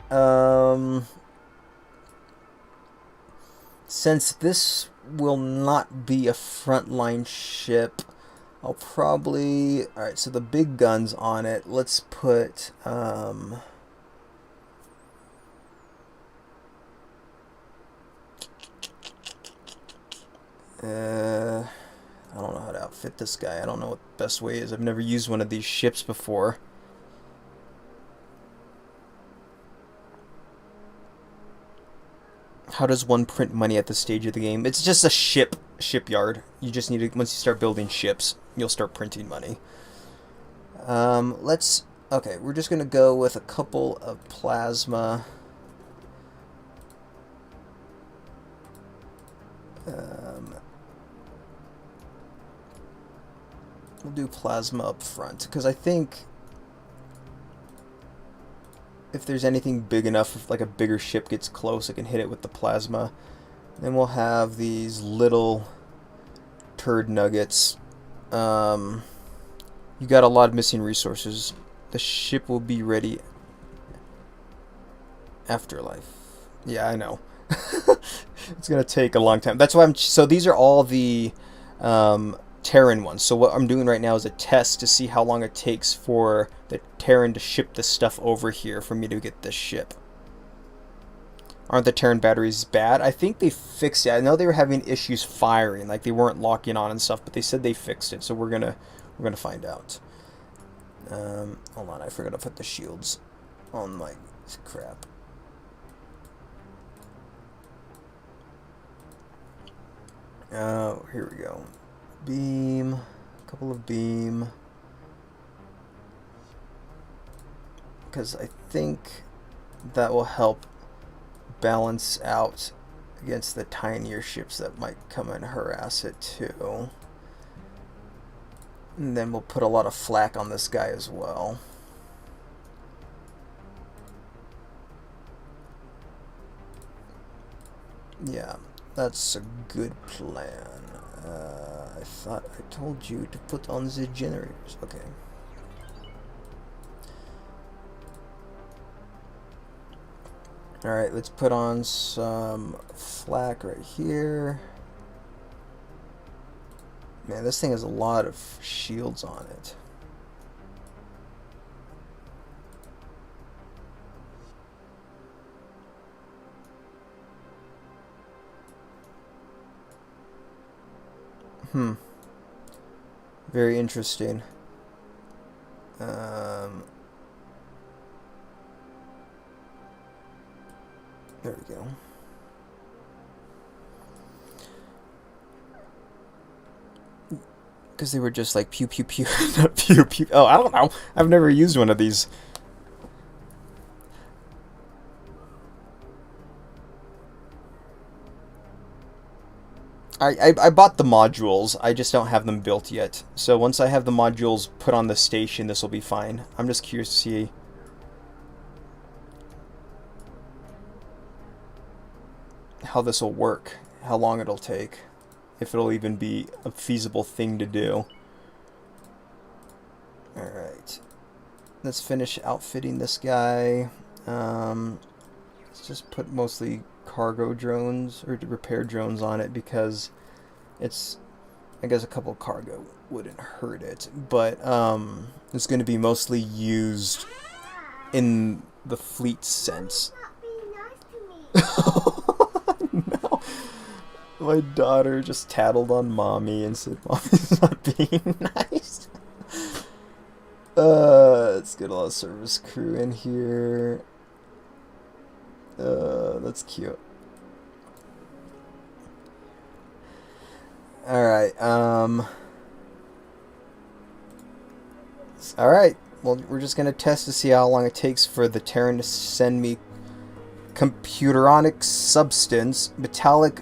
Since this will not be a frontline ship, I'll probably... Alright, so the big guns on it, let's put... I don't know how to outfit this guy. I don't know what the best way is. I've never used one of these ships before. How does one print money at this stage of the game? It's just a shipyard. You just need to, once you start building ships, you'll start printing money. Okay, we're just going to go with a couple of plasma. We'll do plasma up front, because I think if there's anything big enough, if like a bigger ship gets close, I can hit it with the plasma. Then we'll have these little turd nuggets. You got a lot of missing resources. The ship will be ready. Afterlife. Yeah, I know. It's gonna take a long time. That's why so these are all the Terran ones. So what I'm doing right now is a test to see how long it takes for the Terran to ship this stuff over here for me to get this ship. Aren't the Terran batteries bad? I think they fixed it. I know they were having issues firing, like they weren't locking on and stuff, but they said they fixed it. So we're gonna find out. Hold on, I forgot to put the shields on my crap. Oh, here we go. Beam, a couple of beam, because I think that will help balance out against the tinier ships that might come and harass it too. And then we'll put a lot of flak on this guy as well. Yeah, that's a good plan. I thought I told you to put on the generators. Okay. Alright, let's put on some flak right here. Man, this thing has a lot of shields on it. Very interesting. There we go. Because they were just like pew pew pew. Not pew pew. Oh, I don't know. I've never used one of these. I bought the modules. I just don't have them built yet. So once I have the modules put on the station, this will be fine. I'm just curious to see how this will work, how long it'll take, if it'll even be a feasible thing to do. Alright. Let's finish outfitting this guy. Let's just put mostly cargo drones or repair drones on it because it's, I guess a couple of cargo wouldn't hurt it, but it's going to be mostly used in the fleet sense. No. My daughter just tattled on mommy and said mommy's not being nice. Let's get a lot of service crew in here. That's cute. Alright, alright, well, we're just gonna test to see how long it takes for the Terran to send me computeronic substance, metallic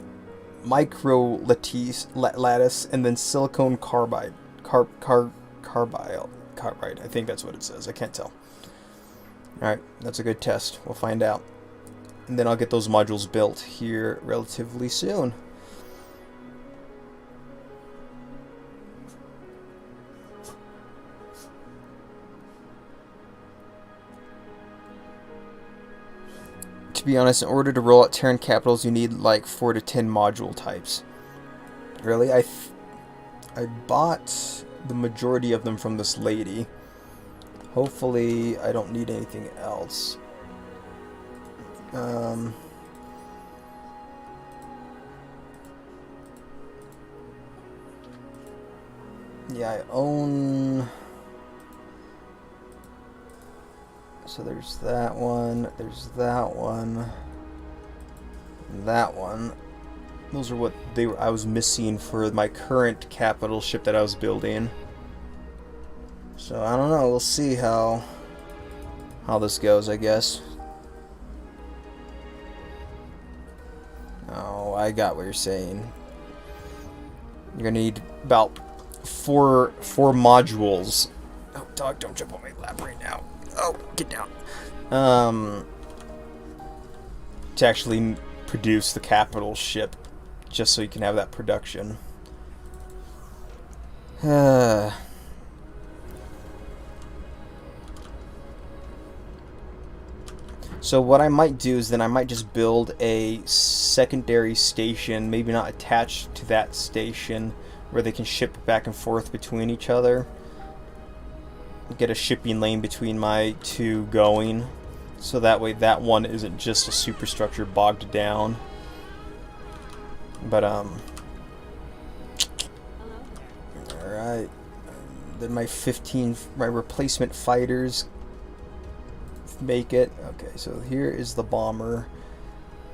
micro lattice, and then silicon carbide. Carbide, I think that's what it says. I can't tell. Alright, that's a good test. We'll find out. And then I'll get those modules built here relatively soon. To be honest, in order to roll out Terran capitals, you need like 4 to 10 module types. Really? I bought the majority of them from this lady. Hopefully, I don't need anything else. Yeah, I own... So there's that one, there's that one, and that one. Those are what I was missing for my current capital ship that I was building. So I don't know, we'll see how this goes, I guess. Oh, I got what you're saying. You're gonna need about four modules. Oh, dog, don't jump on my lap right now. Oh, get down. To actually produce the capital ship, just so you can have that production. So what I might do is then I might just build a secondary station, maybe not attached to that station, where they can ship back and forth between each other. Get a shipping lane between my two going, so that way that one isn't just a superstructure bogged down. But alright. Then my replacement fighters make it. Okay, so here is the bomber.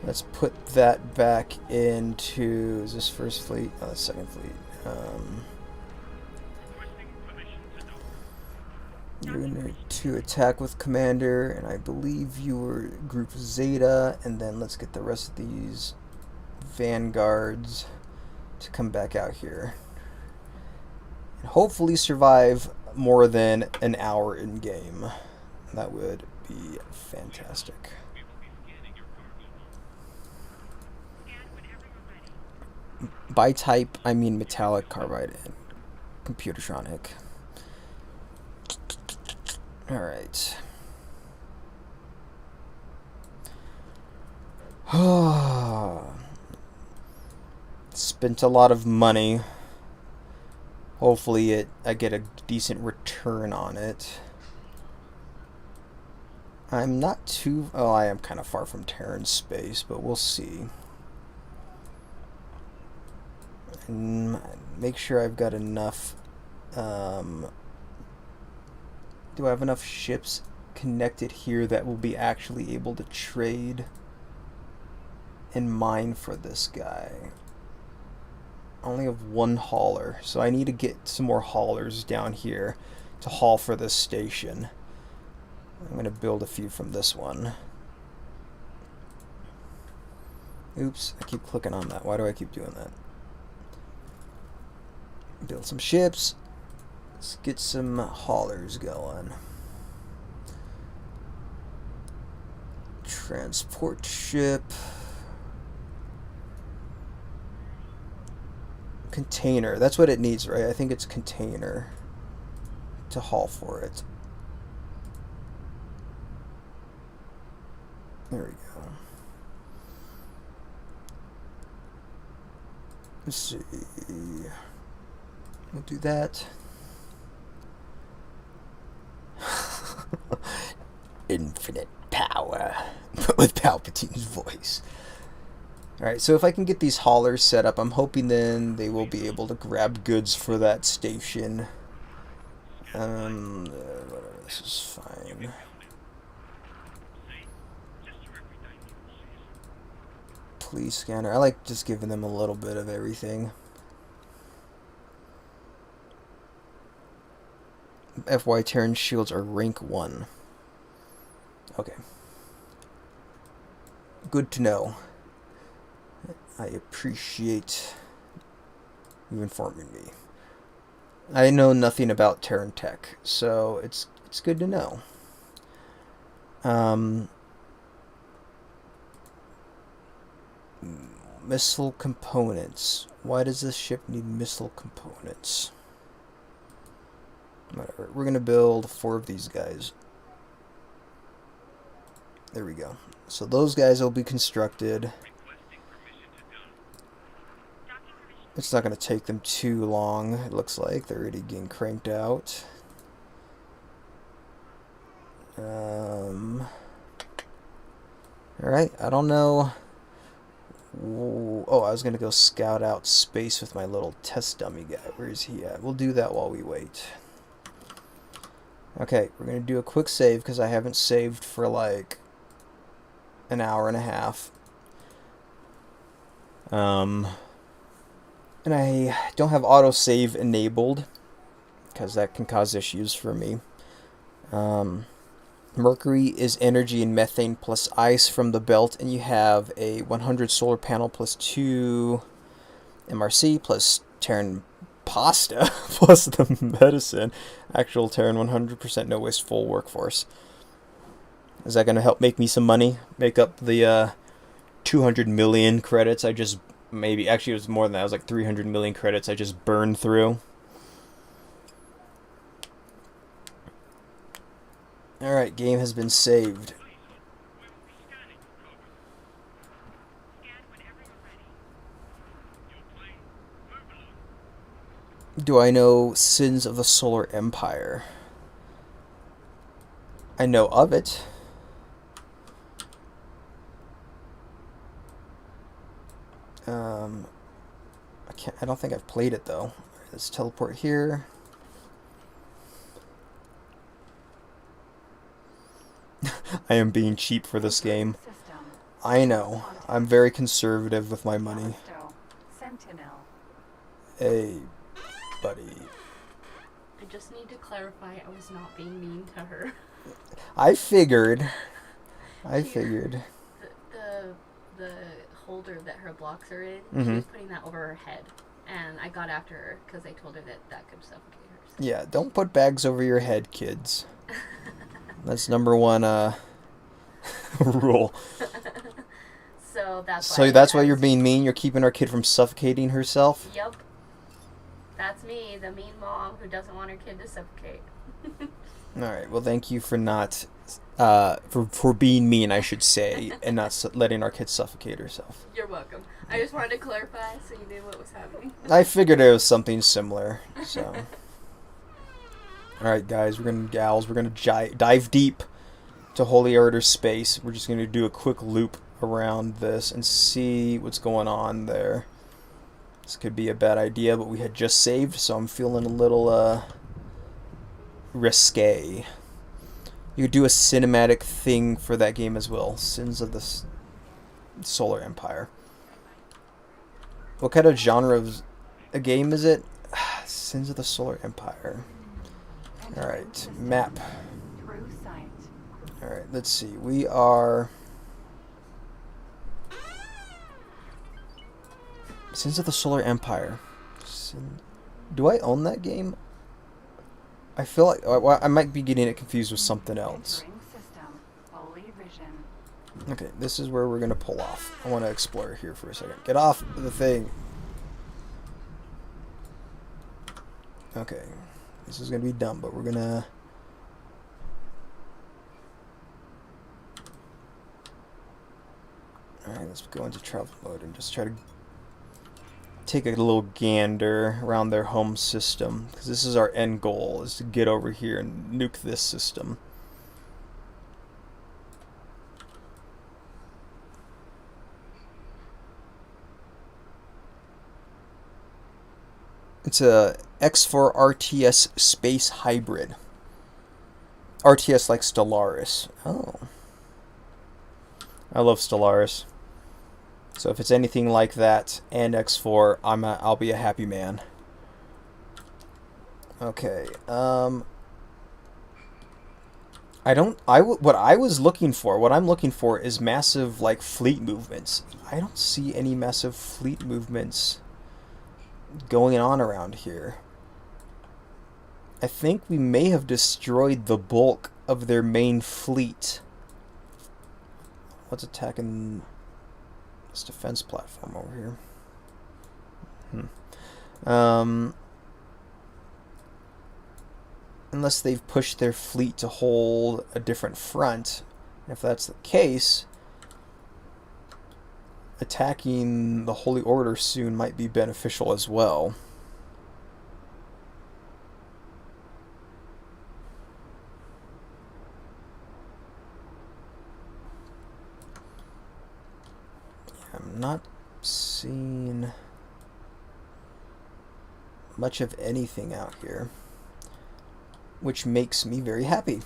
Let's put that back into, is this first fleet? Oh, that's second fleet. You're going to attack with commander, and I believe you were group Zeta, and then let's get the rest of these vanguards to come back out here and hopefully survive more than an hour in game. That would be fantastic. By type, I mean metallic, carbide, and computertronic. Alright. Spent a lot of money. Hopefully I get a decent return on it. I'm not too... Oh, I am kind of far from Terran space, but we'll see. And make sure I've got enough... do I have enough ships connected here that will be actually able to trade and mine for this guy? I only have one hauler, so I need to get some more haulers down here to haul for this station. I'm going to build a few from this one. Oops, I keep clicking on that. Why do I keep doing that? Build some ships. Let's get some haulers going. Transport ship. Container. That's what it needs, right? I think it's container to haul for it. There we go. Let's see. We'll do that. Infinite power, but with Palpatine's voice. Alright, so if I can get these haulers set up, I'm hoping then they will be able to grab goods for that station. Whatever, this is fine. Police scanner. I like just giving them a little bit of everything. FY Terran shields are rank 1. Okay. Good to know. I appreciate you informing me. I know nothing about Terran tech, so it's good to know. Missile components. Why does this ship need missile components? Whatever. We're gonna build 4 of these guys. There we go. So those guys will be constructed. It's not going to take them too long, it looks like. They're already getting cranked out. Alright, I don't know. Oh, I was going to go scout out space with my little test dummy guy. Where is he at? We'll do that while we wait. Okay, we're going to do a quick save because I haven't saved for like an hour and a half. And I don't have autosave enabled because that can cause issues for me. Mercury is energy and methane plus ice from the belt, and you have a 100 solar panel plus 2 MRC plus Terran pasta plus the medicine. Actual Terran 100% no waste full workforce. Is that going to help make me some money? Make up the 200 million credits I just... Maybe, actually it was more than that. It was like 300 million credits I just burned through. Alright, game has been saved. Do I know Sins of the Solar Empire? I know of it. I don't think I've played it though. Let's teleport here. I am being cheap for this game. I know. I'm very conservative with my money. Hey, buddy. I just need to clarify I was not being mean to her. I figured. The holder that her blocks are in, Mm-hmm. she was putting that over her head. And I got after her because I told her that could suffocate her. So. Yeah, don't put bags over your head, kids. That's number one rule. So that's why you're being mean? You're keeping our kid from suffocating herself? Yep. That's me, the mean mom who doesn't want her kid to suffocate. Alright, well thank you for not... for being mean, I should say, and not letting our kid suffocate herself. You're welcome. I just wanted to clarify so you knew what was happening. I figured it was something similar, so... Alright guys, we're gonna dive deep to Holy Order space. We're just gonna do a quick loop around this and see what's going on there. This could be a bad idea, but we had just saved, so I'm feeling a little risque. You could do a cinematic thing for that game as well. Sins of the Solar Empire. What kind of genre of a game is it? Sins of the Solar Empire. Alright, map. Alright, let's see. We are... Sins of the Solar Empire. Do I own that game? I feel like I might be getting it confused with something else. Okay, this is where we're going to pull off. I want to explore here for a second. Get off the thing. Okay, this is going to be dumb, but we're going to... Alright, let's go into travel mode and just try to take a little gander around their home system, because this is our end goal, is to get over here and nuke this system. It's a X4 RTS space hybrid. RTS like Stellaris. Oh. I love Stellaris. So if it's anything like that and X4, I'll be a happy man. Okay. What I'm looking for is massive like fleet movements. I don't see any massive fleet movements going on around here. I think we may have destroyed the bulk of their main fleet. What's attacking this defense platform over here? Unless they've pushed their fleet to hold a different front. If that's the case, attacking the Holy Order soon might be beneficial as well. I'm not seeing much of anything out here, which makes me very happy.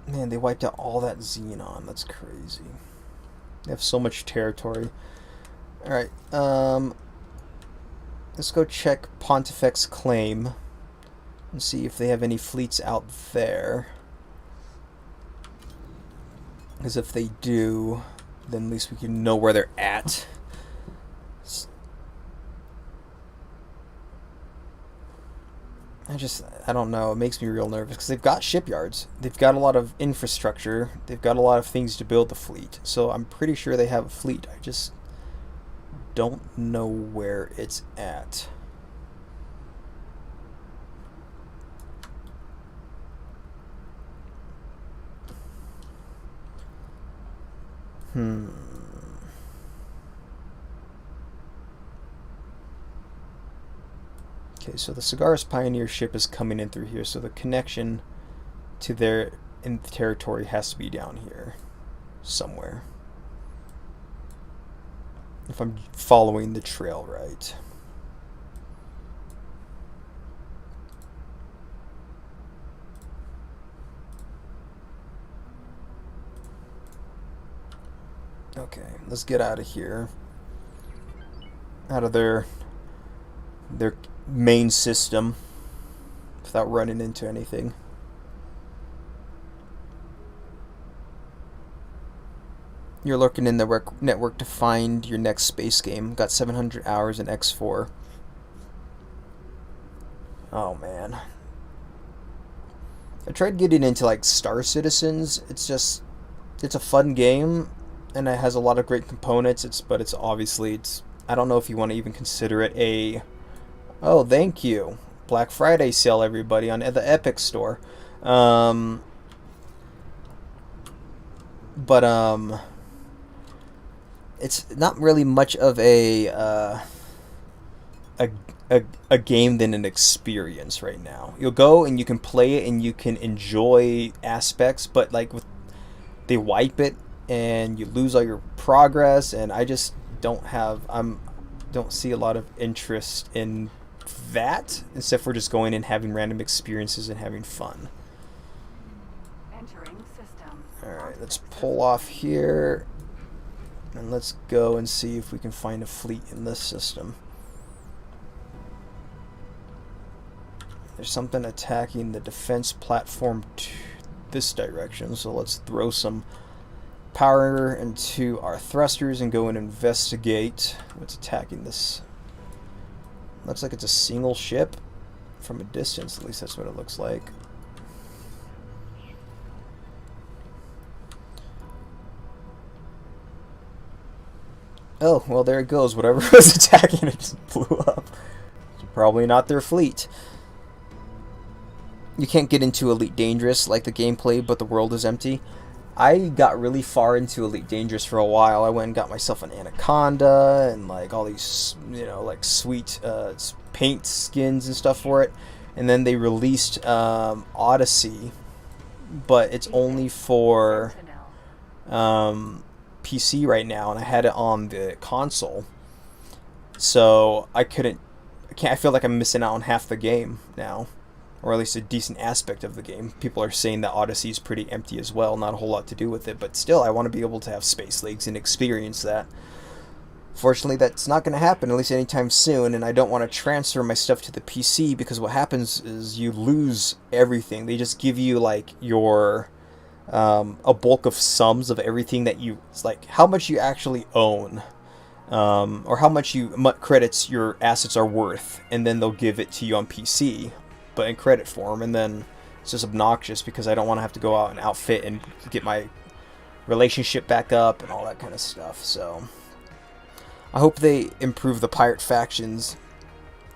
Man, they wiped out all that Xenon. That's crazy. They have so much territory. Alright, let's go check Pontifex Claim and see if they have any fleets out there. Because if they do, then at least we can know where they're at. I don't know, it makes me real nervous because they've got shipyards, they've got a lot of infrastructure, they've got a lot of things to build the fleet, so I'm pretty sure they have a fleet. I just don't know where it's at. Okay, so the Cigaris Pioneer ship is coming in through here, so the connection to their territory has to be down here somewhere. If I'm following the trail right. Okay, let's get out of here. Out of their main system without running into anything. You're lurking in the network to find your next space game. Got 700 hours in X4. Oh man. I tried getting into like Star Citizens. It's a fun game and it has a lot of great components. But it's obviously I don't know if you want to even consider it a... Oh, thank you. Black Friday sale, everybody, on the Epic Store. It's not really much of a game than an experience right now. You'll go and you can play it and you can enjoy aspects, but like they wipe it and you lose all your progress, and I just don't see a lot of interest in that, except for just going and having random experiences and having fun. Alright, let's pull off here and let's go and see if we can find a fleet in this system. There's something attacking the defense platform to this direction, so let's throw some power into our thrusters and go and investigate what's attacking this. Looks like it's a single ship from a distance. At least that's what it looks like. Oh, well, there it goes. Whatever was attacking it just blew up. It's probably not their fleet. You can't get into Elite Dangerous like the gameplay, but the world is empty. I got really far into Elite Dangerous for a while. I went and got myself an Anaconda and like all these, you know, like sweet paint skins and stuff for it. And then they released Odyssey, but it's only for PC right now, and I had it on the console, so I can't. I feel like I'm missing out on half the game now, or at least a decent aspect of the game. People are saying that Odyssey is pretty empty as well, not a whole lot to do with it, but still, I want to be able to have space leagues and experience that. Fortunately, that's not going to happen, at least anytime soon, and I don't want to transfer my stuff to the PC, because what happens is you lose everything. They just give you like your a bulk of sums of everything that you, it's like how much you actually own, or how much credits your assets are worth, and then they'll give it to you on PC, but in credit form. And then it's just obnoxious because I don't want to have to go out and outfit and get my relationship back up and all that kind of stuff. So I hope they improve the pirate factions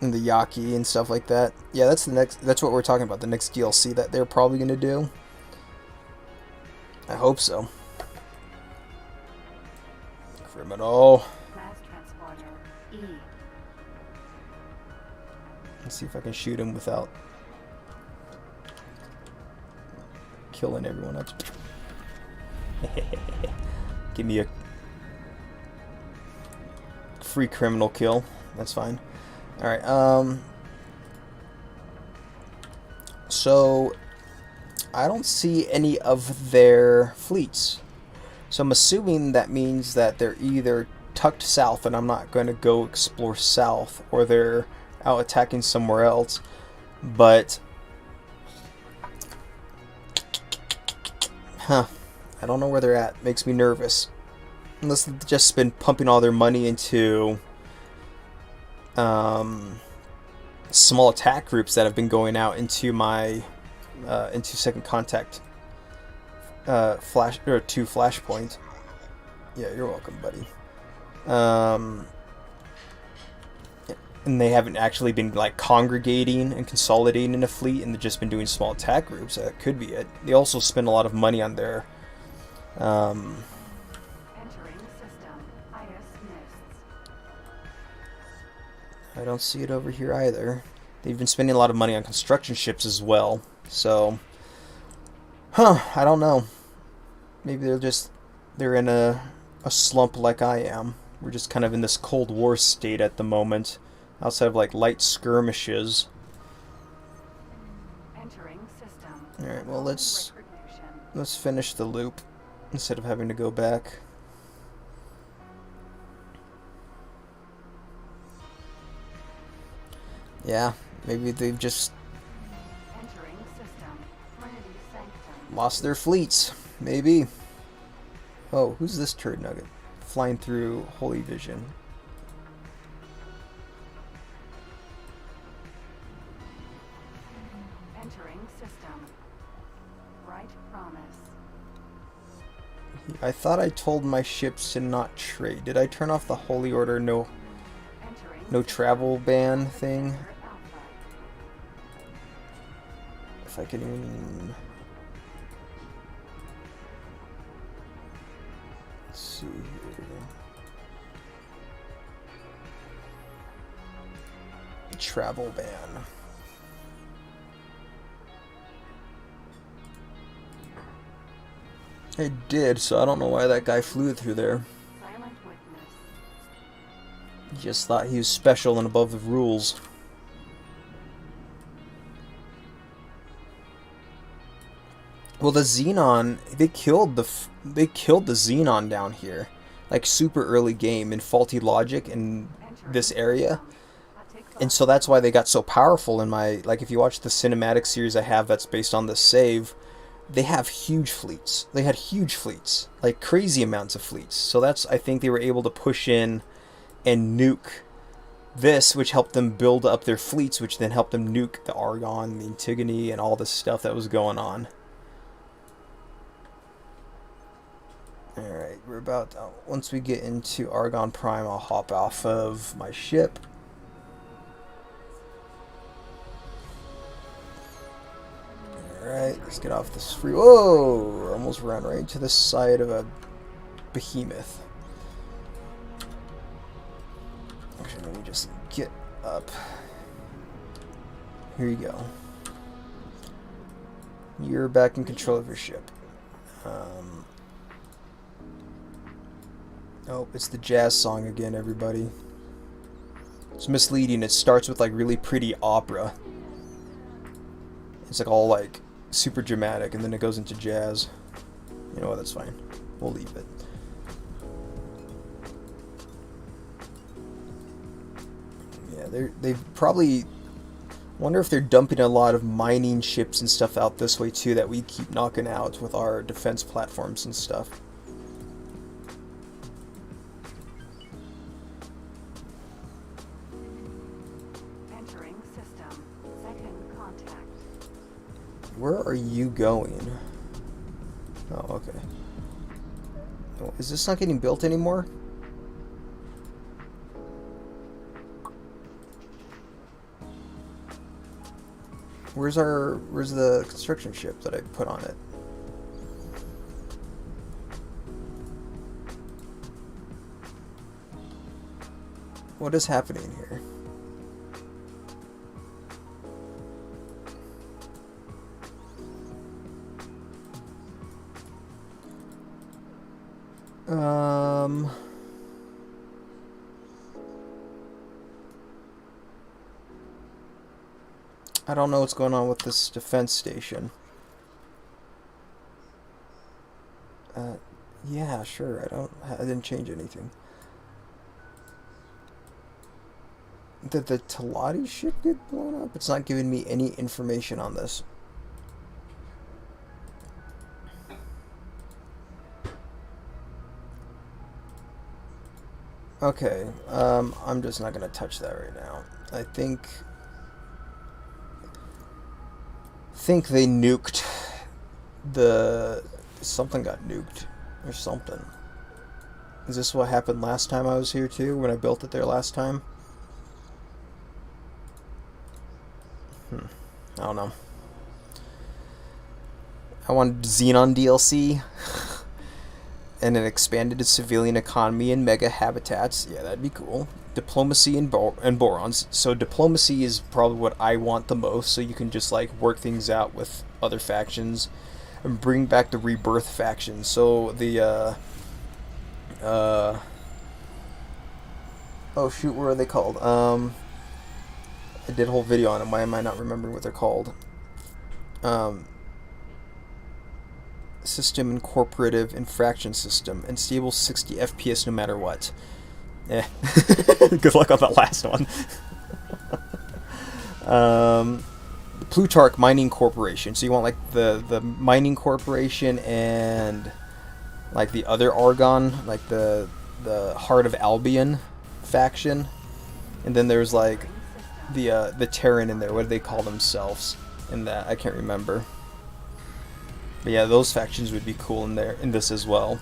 and the Yaki and stuff like that. Yeah, that's what we're talking about, the next DLC that they're probably going to do. I hope so. Criminal. Mass transporter E. Let's see if I can shoot him without killing everyone else. Give me a free criminal kill. That's fine. Alright, so I don't see any of their fleets. So I'm assuming that means that they're either tucked south and I'm not going to go explore south, or they're out attacking somewhere else. But I don't know where they're at. Makes me nervous. Unless they've just been pumping all their money into small attack groups that have been going out into my into Second Contact Flashpoint. Yeah, you're welcome, buddy. And they haven't actually been like congregating and consolidating in a fleet, and they've just been doing small attack groups. That could be it. They also spend a lot of money on their Entering system. IS mists. I don't see it over here either. They've been spending a lot of money on construction ships as well. So, I don't know. Maybe they're in a slump like I am. We're just kind of in this Cold War state at the moment, outside of like light skirmishes. Entering system. All right, well let's finish the loop instead of having to go back. Yeah, maybe they've just lost their fleets. Maybe. Oh, who's this turd nugget? Flying through Holy Vision. Entering system. Right promise. I thought I told my ships to not trade. Did I turn off the Holy Order no travel ban thing? If I can even... Let's see here. Travel ban. I did, so I don't know why that guy flew through there. Silent witness. He just thought he was special and above the rules. Well, the XENON, they killed the XENON down here, like super early game in faulty logic in this area, and so that's why they got so powerful in my, like if you watch the cinematic series I have that's based on this save, they have huge fleets. They had huge fleets, like crazy amounts of fleets. So that's, I think they were able to push in and nuke this, which helped them build up their fleets, which then helped them nuke the Argon, the Antigone, and all this stuff that was going on. Alright, we're about to, once we get into Argon Prime, I'll hop off of my ship. Alright, let's get off this free. Whoa! Almost ran right into the side of a behemoth. Actually, let me just get up. Here you go. You're back in control of your ship. Oh, it's the jazz song again, everybody. It's misleading. It starts with like really pretty opera. It's like all like super dramatic, and then it goes into jazz. You know what? That's fine. We'll leave it. Yeah, they've probably. Wonder if they're dumping a lot of mining ships and stuff out this way too that we keep knocking out with our defense platforms and stuff. Entering system. Second contact. Where are you going? Oh, okay. Oh, is this not getting built anymore? Where's the construction ship that I put on it? What is happening here? I don't know what's going on with this defense station. Yeah, sure. I didn't change anything. Did the Talati ship get blown up? It's not giving me any information on this. Okay, I'm just not gonna touch that right now. I think they nuked something got nuked or something. Is this what happened last time I was here too, when I built it there last time? I don't know. I wanted XENON DLC and an expanded civilian economy and mega habitats. Yeah, that'd be cool. Diplomacy and borons. So diplomacy is probably what I want the most, so you can just like work things out with other factions and bring back the rebirth faction. So the oh shoot, what are they called? I did a whole video on them. Why am I not remembering what they're called? System incorporative infraction system and stable 60 FPS no matter what. Eh. Good luck on that last one. Plutarch Mining Corporation. So you want like the mining corporation and like the other Argon, like the Heart of Albion faction, and then there's like the Terran in there. What do they call themselves in that? I can't remember. But yeah, those factions would be cool in there, in this as well.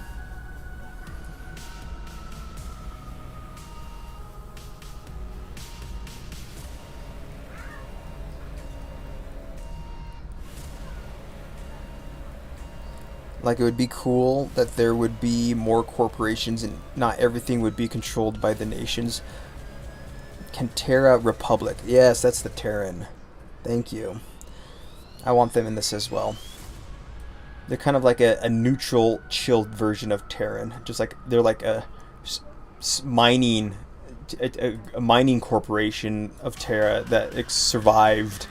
Like, it would be cool that there would be more corporations and not everything would be controlled by the nations. Cantera Republic. Yes, that's the Terran. Thank you. I want them in this as well. They're kind of like a neutral, chilled version of Terran. Just like they're like a mining corporation of Terra that survived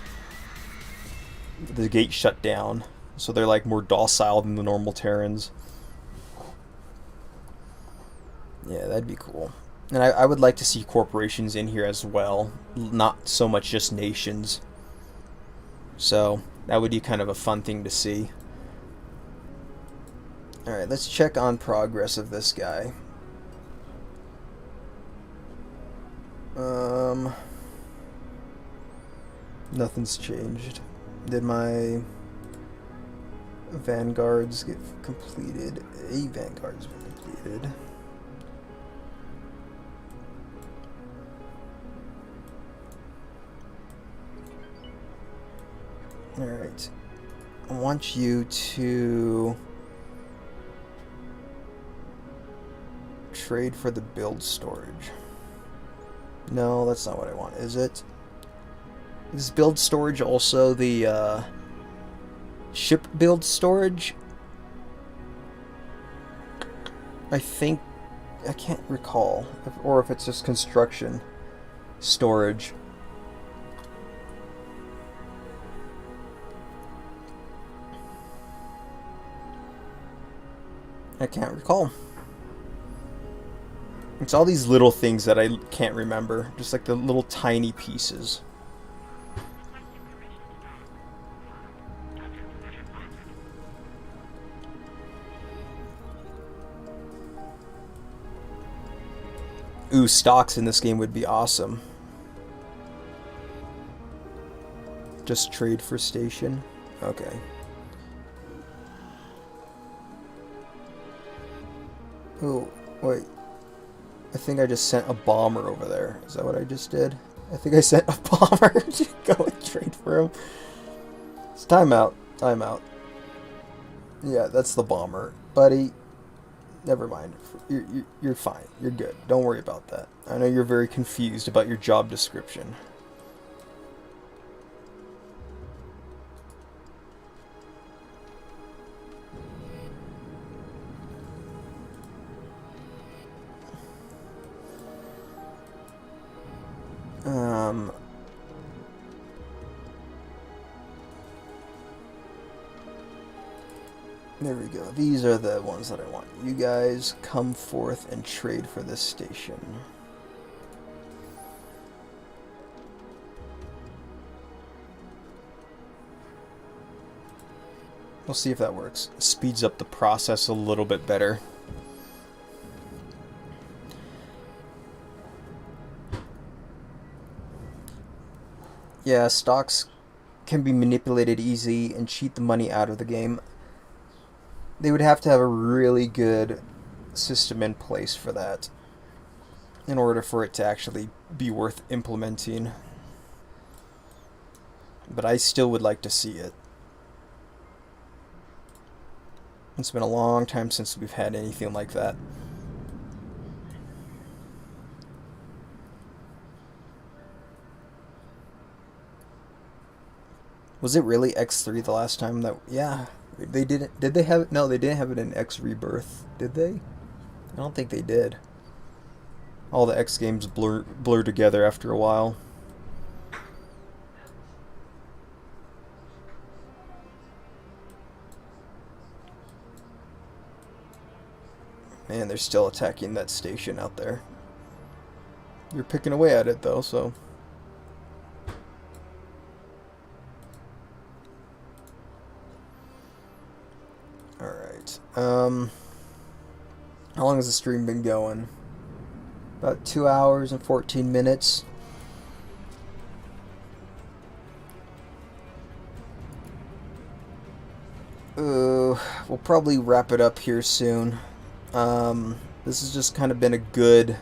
the gate shut down. So they're like more docile than the normal Terrans. Yeah, that'd be cool. And I would like to see corporations in here as well, not so much just nations. So that would be kind of a fun thing to see. Alright, let's check on progress of this guy. Nothing's changed. Did my vanguards get completed? A vanguard's been completed. Alright. I want you to trade for the build storage. No, that's not what I want, is it? Is build storage also the ship build storage? I think, I can't recall, or if it's just construction storage. I can't recall. It's all these little things that I can't remember. Just like the little tiny pieces. Ooh, stocks in this game would be awesome. Just trade for station? Okay. Oh, wait. I think I just sent a bomber over there. Is that what I just did? I think I sent a bomber to go and trade for him. It's timeout. Timeout. Yeah, that's the bomber. Buddy, never mind. You're fine. You're good. Don't worry about that. I know you're very confused about your job description. There we go. These are the ones that I want. You guys come forth and trade for this station. We'll see if that works. Speeds up the process a little bit better. Yeah, stocks can be manipulated easy and cheat the money out of the game. They would have to have a really good system in place for that in order for it to actually be worth implementing. But I still would like to see it. It's been a long time since we've had anything like that. Was it really X3 the last time that... Yeah, they didn't... Did they have it? No, they didn't have it in X Rebirth, did they? I don't think they did. All the X games blur together after a while. Man, they're still attacking that station out there. You're picking away at it though, so... Alright, how long has the stream been going? About 2 hours and 14 minutes. We'll probably wrap it up here soon. This has just kind of been a good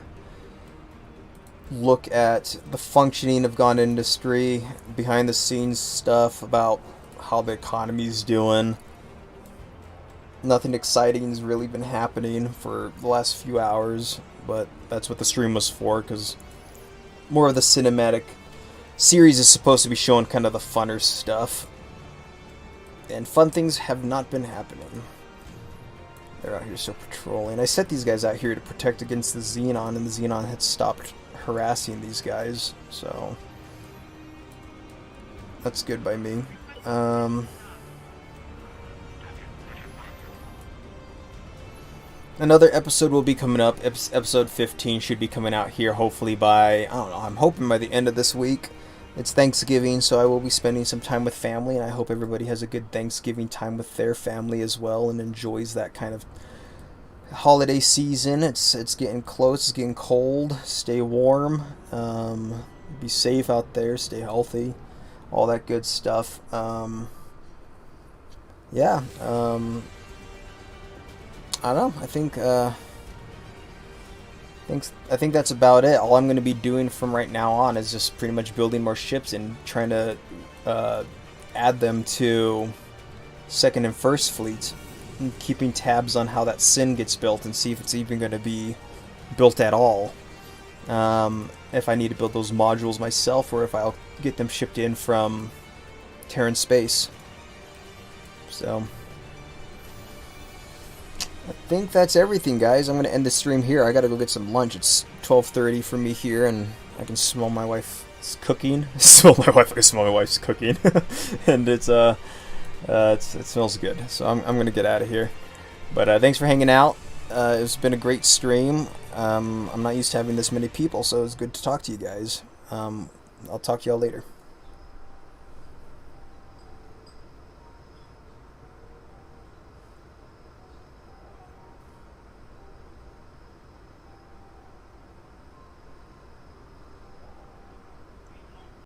look at the functioning of GON Industry, behind the scenes stuff about how the economy's doing. Nothing exciting has really been happening for the last few hours, but that's what the stream was for, because more of the cinematic series is supposed to be showing kind of the funner stuff. And fun things have not been happening. They're out here still patrolling. I set these guys out here to protect against the XENON, and the XENON had stopped harassing these guys, so that's good by me. Another episode will be coming up. Episode 15 should be coming out here hopefully by, I don't know, I'm hoping by the end of this week. It's Thanksgiving, so I will be spending some time with family, and I hope everybody has a good Thanksgiving time with their family as well and enjoys that kind of holiday season. It's getting close, it's getting cold. Stay warm, be safe out there, stay healthy, all that good stuff. Yeah, I don't know. I think that's about it. All I'm going to be doing from right now on is just pretty much building more ships and trying to add them to second and first fleet, and keeping tabs on how that SIN gets built and see if it's even going to be built at all. If I need to build those modules myself, or if I'll get them shipped in from Terran space. So I think that's everything, guys. I'm going to end the stream here. I got to go get some lunch. It's 12:30 for me here, and I can smell my wife's cooking. I can smell my wife's cooking. And it smells good. So I'm going to get out of here. But thanks for hanging out. It's been a great stream. I'm not used to having this many people, so it's good to talk to you guys. I'll talk to y'all later.